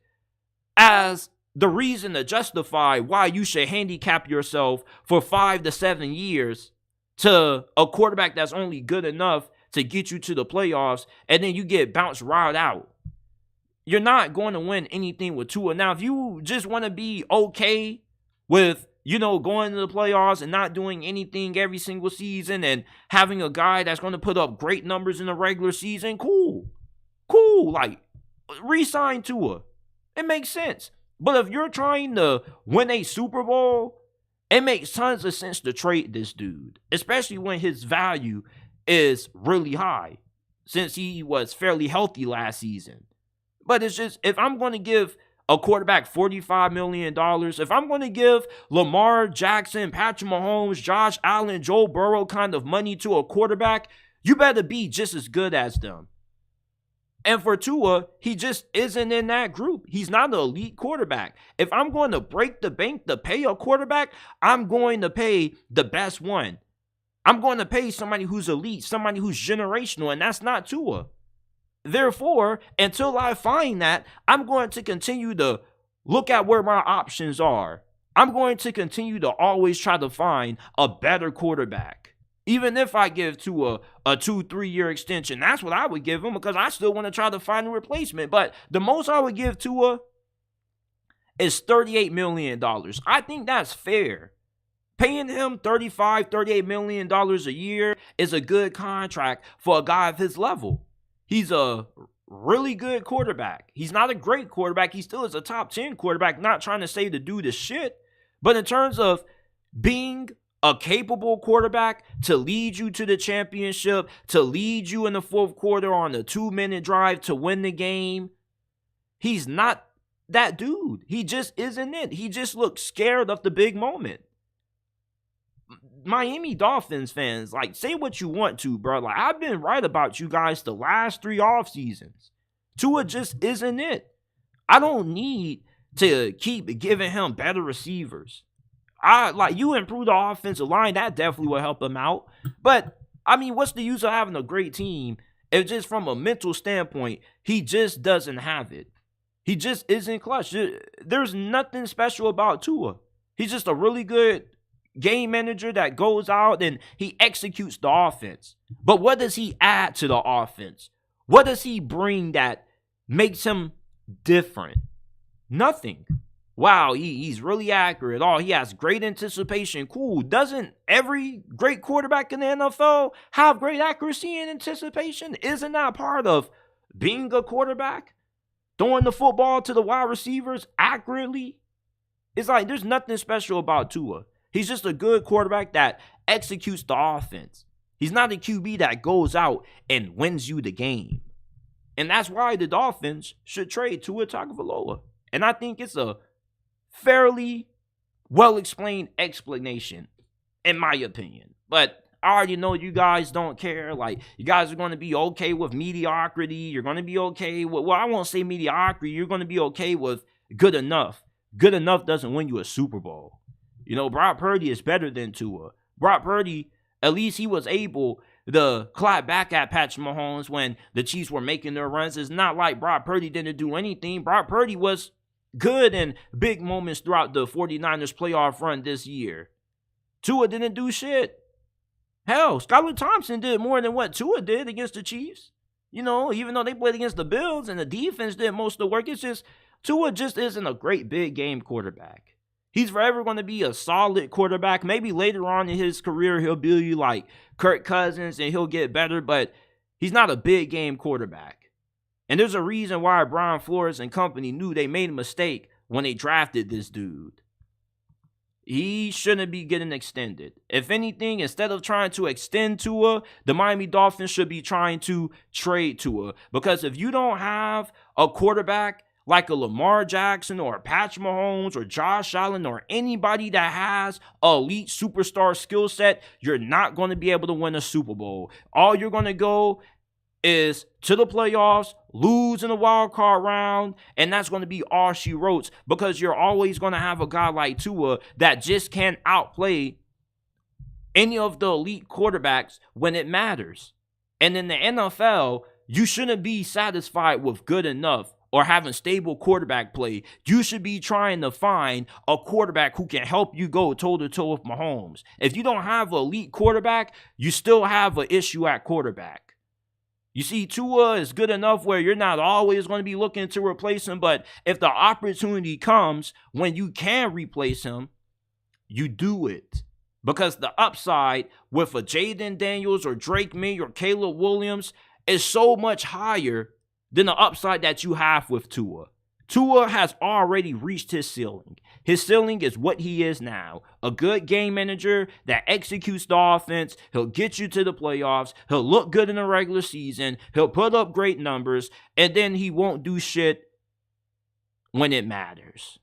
as the reason to justify why you should handicap yourself for 5 to 7 years to a quarterback that's only good enough to get you to the playoffs, and then you get bounced right out. You're not going to win anything with Tua. Now, if you just want to be okay with, going to the playoffs and not doing anything every single season and having a guy that's going to put up great numbers in the regular season, cool. Like, re-sign Tua. It makes sense. But if you're trying to win a Super Bowl, it makes tons of sense to trade this dude, especially when his value is really high since he was fairly healthy last season. But it's just, if I'm going to give a quarterback $45 million, if I'm going to give Lamar Jackson, Patrick Mahomes, Josh Allen, Joe Burrow kind of money to a quarterback, you better be just as good as them. And for Tua, he just isn't in that group. He's not an elite quarterback. If I'm going to break the bank to pay a quarterback, I'm going to pay the best one. I'm going to pay somebody who's elite, somebody who's generational, and that's not Tua. Therefore, until I find that, I'm going to continue to look at where my options are. I'm going to continue to always try to find a better quarterback. Even if I give Tua a 2-3 year extension, that's what I would give him, because I still want to try to find a replacement. But the most I would give Tua is $38 million. I think that's fair. Paying him $38 million a year is a good contract for a guy of his level. He's a really good quarterback. He's not a great quarterback. He still is a top 10 quarterback, not trying to say the dude is shit. But in terms of being a capable quarterback to lead you to the championship, to lead you in the fourth quarter on a 2-minute drive to win the game. He's not that dude. He just isn't it. He just looks scared of the big moment. Miami Dolphins fans, like, say what you want to, bro. Like, I've been right about you guys the last 3 off seasons. Tua just isn't it. I don't need to keep giving him better receivers. You improve the offensive line, that definitely will help him out. But, I mean, what's the use of having a great team if just from a mental standpoint, he just doesn't have it? He just isn't clutch. There's nothing special about Tua. He's just a really good game manager that goes out and he executes the offense. But what does he add to the offense? What does he bring that makes him different? Nothing. Wow, he's really accurate. Oh, he has great anticipation. Cool. Doesn't every great quarterback in the NFL have great accuracy and anticipation? Isn't that part of being a quarterback? Throwing the football to the wide receivers accurately? It's like there's nothing special about Tua. He's just a good quarterback that executes the offense. He's not a QB that goes out and wins you the game. And that's why the Dolphins should trade Tua Tagovailoa. And I think it's a fairly well-explained explanation, in my opinion. But I already know you guys don't care. Like, you guys are going to be okay with mediocrity. You're going to be okay with, well, I won't say mediocrity. You're going to be okay with good enough. Good enough doesn't win you a Super Bowl. You know, Brock Purdy is better than Tua. Brock Purdy, at least he was able to clap back at Patrick Mahomes when the Chiefs were making their runs. It's not like Brock Purdy didn't do anything. Brock Purdy was good in big moments throughout the 49ers playoff run this year. Tua didn't do shit. Hell, Skylar Thompson did more than what Tua did against the Chiefs. You know, even though they played against the Bills and the defense did most of the work, it's just Tua just isn't a great big game quarterback. He's forever going to be a solid quarterback. Maybe later on in his career, he'll be like Kirk Cousins and he'll get better, but he's not a big game quarterback. And there's a reason why Brian Flores and company knew they made a mistake when they drafted this dude. He shouldn't be getting extended. If anything, instead of trying to extend Tua, the Miami Dolphins should be trying to trade Tua. Because if you don't have a quarterback like a Lamar Jackson or a Patrick Mahomes or Josh Allen or anybody that has an elite superstar skill set, you're not going to be able to win a Super Bowl. All you're going to go is to the playoffs, lose in the wild card round, and that's going to be all she wrote, because you're always going to have a guy like Tua that just can't outplay any of the elite quarterbacks when it matters. And in the NFL, you shouldn't be satisfied with good enough or having stable quarterback play. You should be trying to find a quarterback who can help you go toe-to-toe with Mahomes. If you don't have an elite quarterback, you still have an issue at quarterback. You see, Tua is good enough where you're not always going to be looking to replace him, but if the opportunity comes when you can replace him, you do it. Because the upside with a Jaden Daniels or Drake May or Caleb Williams is so much higher than the upside that you have with Tua. Tua has already reached his ceiling. His ceiling is what he is now. A good game manager that executes the offense. He'll get you to the playoffs. He'll look good in the regular season. He'll put up great numbers. And then he won't do shit when it matters.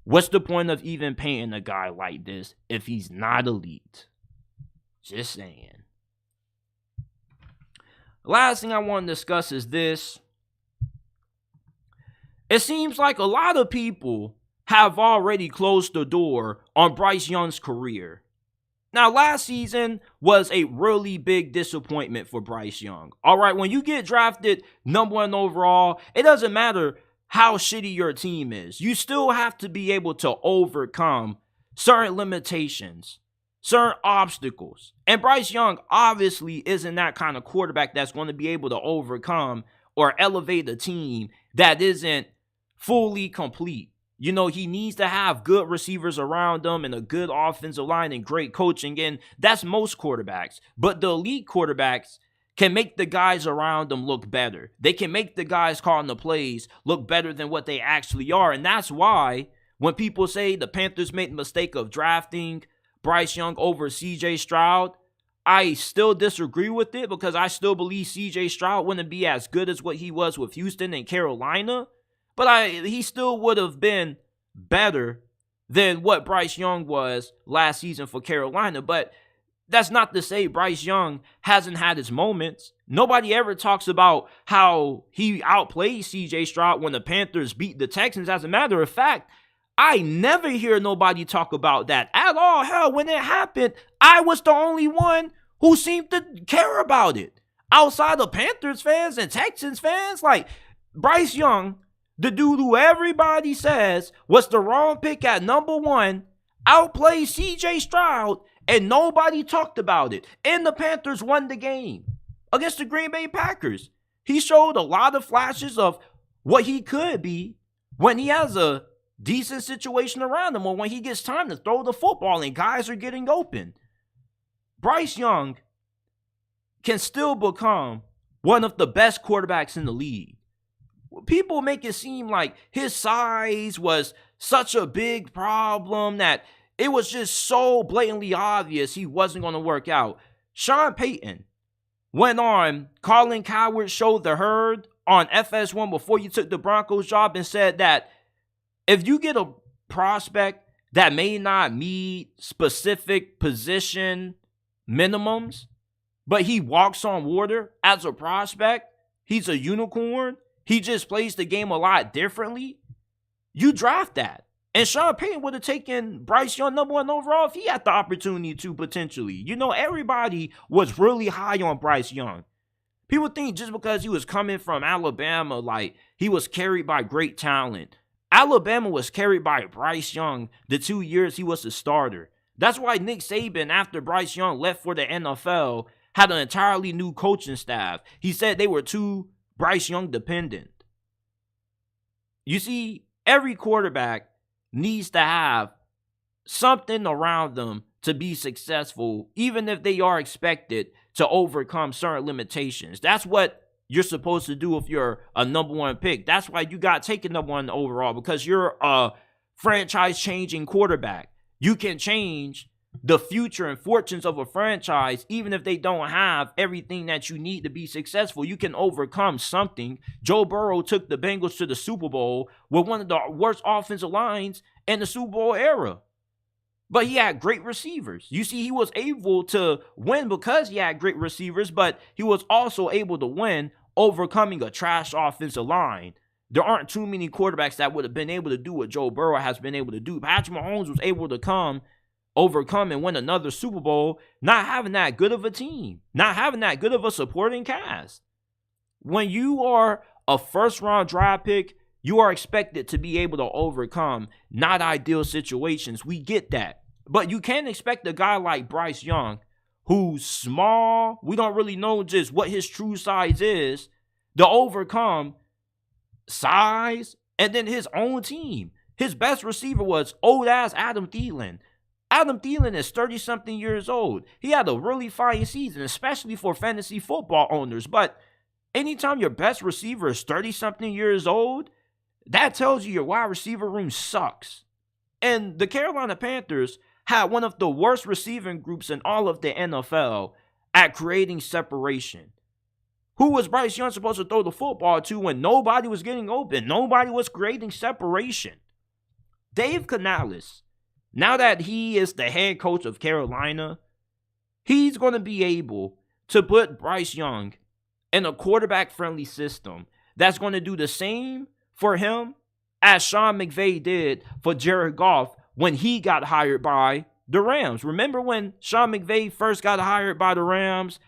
What's the point of even paying a guy like this if he's not elite? Just saying. Last thing I want to discuss is this. It seems like a lot of people have already closed the door on Bryce Young's career. Now, last season was a really big disappointment for Bryce Young. All right, when you get drafted number 1 overall, it doesn't matter how shitty your team is. You still have to be able to overcome certain limitations, certain obstacles. And Bryce Young obviously isn't that kind of quarterback that's going to be able to overcome or elevate a team that isn't fully complete. You know, he needs to have good receivers around him and a good offensive line and great coaching. And that's most quarterbacks. But the elite quarterbacks can make the guys around them look better. They can make the guys calling the plays look better than what they actually are. And that's why when people say the Panthers made the mistake of drafting Bryce Young over CJ Stroud, I still disagree with it because I still believe CJ Stroud wouldn't be as good as what he was with Houston and Carolina. But he still would have been better than what Bryce Young was last season for Carolina. But that's not to say Bryce Young hasn't had his moments. Nobody ever talks about how he outplayed CJ Stroud when the Panthers beat the Texans. As a matter of fact, I never hear nobody talk about that at all. Hell, when it happened, I was the only one who seemed to care about it. Outside of Panthers fans and Texans fans, like Bryce Young, the dude who everybody says was the wrong pick at number 1, outplayed CJ Stroud, and nobody talked about it. And the Panthers won the game against the Green Bay Packers. He showed a lot of flashes of what he could be when he has a decent situation around him or when he gets time to throw the football and guys are getting open. Bryce Young can still become one of the best quarterbacks in the league. People make it seem like his size was such a big problem that it was just so blatantly obvious he wasn't going to work out. Sean Payton went on Colin Cowherd's Show the Herd on FS1 before you took the Broncos job and said that if you get a prospect that may not meet specific position minimums, but he walks on water as a prospect, he's a unicorn, he just plays the game a lot differently, you draft that. And Sean Payton would have taken Bryce Young number 1 overall if he had the opportunity to potentially. You know, everybody was really high on Bryce Young. People think just because he was coming from Alabama, like he was carried by great talent. Alabama was carried by Bryce Young the 2 years he was the starter. That's why Nick Saban, after Bryce Young left for the NFL, had an entirely new coaching staff. He said they were too Bryce Young dependent. You see, every quarterback needs to have something around them to be successful, even if they are expected to overcome certain limitations. That's what you're supposed to do if you're a number 1 pick. That's why you got taken number 1 overall, because you're a franchise-changing quarterback. You can change the future and fortunes of a franchise even if they don't have everything that you need to be successful. You can overcome something. Joe Burrow took the Bengals to the Super Bowl with one of the worst offensive lines in the Super Bowl era. But he had great receivers. You see, he was able to win because he had great receivers, but he was also able to win overcoming a trash offensive line. There aren't too many quarterbacks that would have been able to do what Joe Burrow has been able to do. Patrick Mahomes was able to overcome and win another Super Bowl, not having that good of a team, not having that good of a supporting cast. When you are a first-round draft pick, you are expected to be able to overcome not ideal situations. We get that. But you can't expect a guy like Bryce Young, who's small, we don't really know just what his true size is, to overcome size and then his own team. His best receiver was old-ass Adam Thielen. Adam Thielen is 30-something years old. He had a really fine season, especially for fantasy football owners. But anytime your best receiver is 30-something years old, that tells you your wide receiver room sucks. And the Carolina Panthers had one of the worst receiving groups in all of the NFL at creating separation. Who was Bryce Young supposed to throw the football to when nobody was getting open? Nobody was creating separation. Dave Canales, now that he is the head coach of Carolina, he's going to be able to put Bryce Young in a quarterback-friendly system that's going to do the same for him as Sean McVay did for Jared Goff when he got hired by the Rams. Remember when Sean McVay first got hired by the Rams?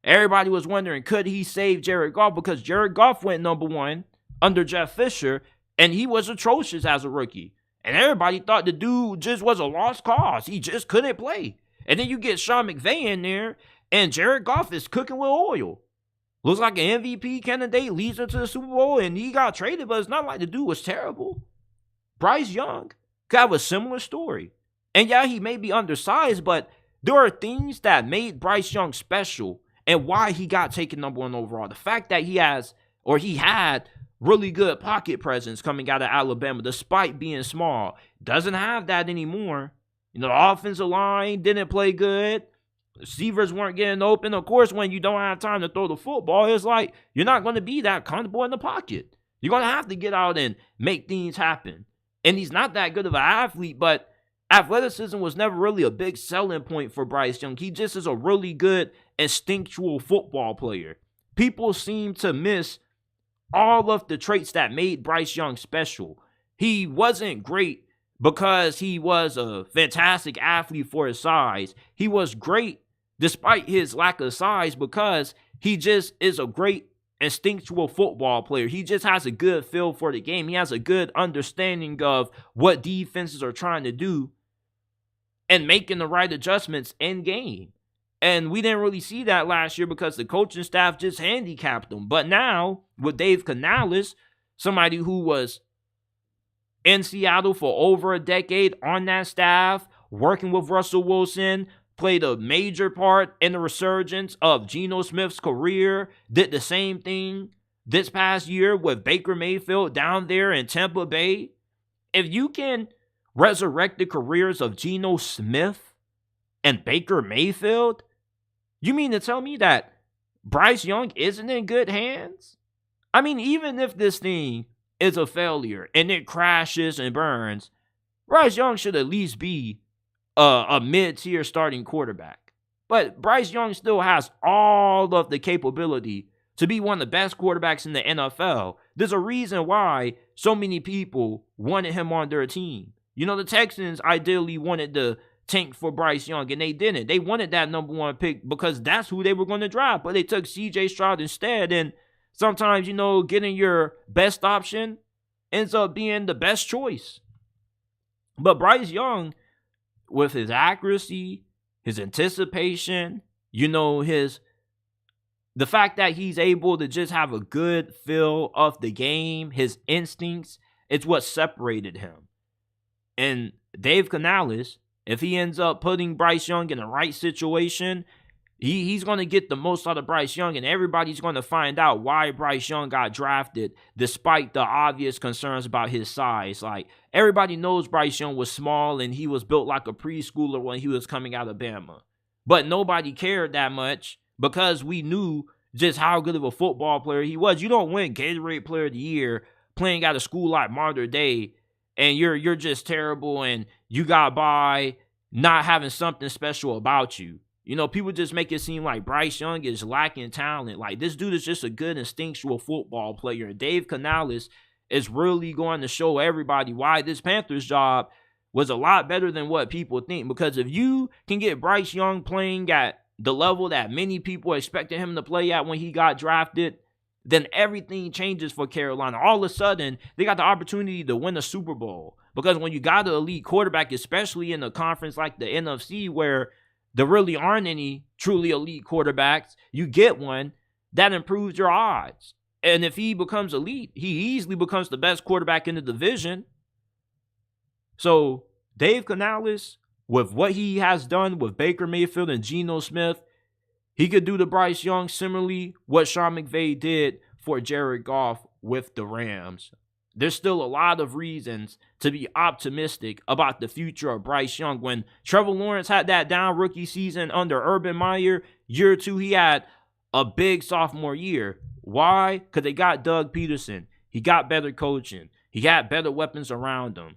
Everybody was wondering, could he save Jared Goff? Because Jared Goff went number 1 under Jeff Fisher, and he was atrocious as a rookie. And everybody thought the dude just was a lost cause. He just couldn't play. And then you get Sean McVay in there, and Jared Goff is cooking with oil. Looks like an MVP candidate, leads him to the Super Bowl, and he got traded, but it's not like the dude was terrible. Bryce Young could have a similar story. And yeah, he may be undersized, but there are things that made Bryce Young special and why he got taken number 1 overall. The fact that he had really good pocket presence coming out of Alabama, despite being small. Doesn't have that anymore. You know, the offensive line didn't play good. Receivers weren't getting open. Of course, when you don't have time to throw the football, it's like you're not going to be that comfortable in the pocket. You're going to have to get out and make things happen. And he's not that good of an athlete, but athleticism was never really a big selling point for Bryce Young. He just is a really good instinctual football player. People seem to miss all of the traits that made Bryce Young special. He wasn't great because he was a fantastic athlete for his size. He was great despite his lack of size because he just is a great instinctual football player. He just has a good feel for the game. He has a good understanding of what defenses are trying to do and making the right adjustments in game. And we didn't really see that last year because the coaching staff just handicapped him. But now, with Dave Canales, somebody who was in Seattle for over a decade on that staff, working with Russell Wilson, played a major part in the resurgence of Geno Smith's career, did the same thing this past year with Baker Mayfield down there in Tampa Bay. If you can resurrect the careers of Geno Smith and Baker Mayfield, you mean to tell me that Bryce Young isn't in good hands? I mean, even if this thing is a failure and it crashes and burns, Bryce Young should at least be a mid-tier starting quarterback. But Bryce Young still has all of the capability to be one of the best quarterbacks in the NFL. There's a reason why so many people wanted him on their team. You know, the Texans ideally wanted to tank for Bryce Young, and they didn't. They wanted that number one pick because that's who they were going to draft, but they took C.J. Stroud instead, and sometimes, you know, getting your best option ends up being the best choice. But Bryce Young, with his accuracy, his anticipation, you know, the fact that he's able to just have a good feel of the game, his instincts, it's what separated him. And Dave Canales, if he ends up putting Bryce Young in the right situation, he's going to get the most out of Bryce Young, and everybody's going to find out why Bryce Young got drafted despite the obvious concerns about his size. Like, everybody knows Bryce Young was small and he was built like a preschooler when he was coming out of Bama. But nobody cared that much because we knew just how good of a football player he was. You don't win Gatorade Player of the Year playing at a school like Mater Dei and you're just terrible and you got by not having something special about you. You know, people just make it seem like Bryce Young is lacking talent. Like, this dude is just a good instinctual football player. And Dave Canales is really going to show everybody why this Panthers job was a lot better than what people think. Because if you can get Bryce Young playing at the level that many people expected him to play at when he got drafted, then everything changes for Carolina. All of a sudden, they got the opportunity to win a Super Bowl. Because when you got an elite quarterback, especially in a conference like the NFC where there really aren't any truly elite quarterbacks, you get one, that improves your odds. And if he becomes elite, he easily becomes the best quarterback in the division. So Dave Canales, with what he has done with Baker Mayfield and Geno Smith, he could do to Bryce Young similarly what Sean McVay did for Jared Goff with the Rams. There's still a lot of reasons to be optimistic about the future of Bryce Young. When Trevor Lawrence had that down rookie season under Urban Meyer, year two, he had a big sophomore year. Why? Because they got Doug Peterson. He got better coaching. He had better weapons around him.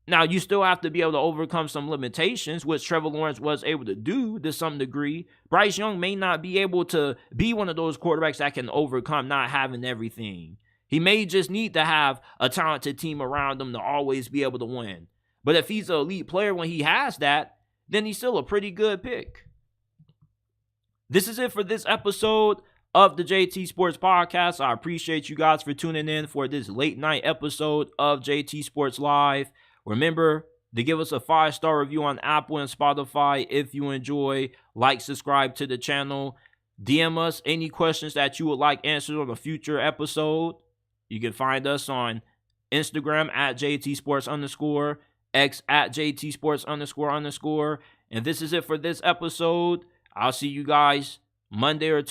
Now, you still have to be able to overcome some limitations, which Trevor Lawrence was able to do to some degree. Bryce Young may not be able to be one of those quarterbacks that can overcome not having everything. He may just need to have a talented team around him to always be able to win. But if he's an elite player when he has that, then he's still a pretty good pick. This is it for this episode of the JT Sports Podcast. I appreciate you guys for tuning in for this late night episode of JT Sports Live. Remember to give us a 5-star review on Apple and Spotify if you enjoy. Like, subscribe to the channel. DM us any questions that you would like answered on a future episode. You can find us on Instagram at JTSports_, X at JTSports__. And this is it for this episode. I'll see you guys Monday or Tuesday.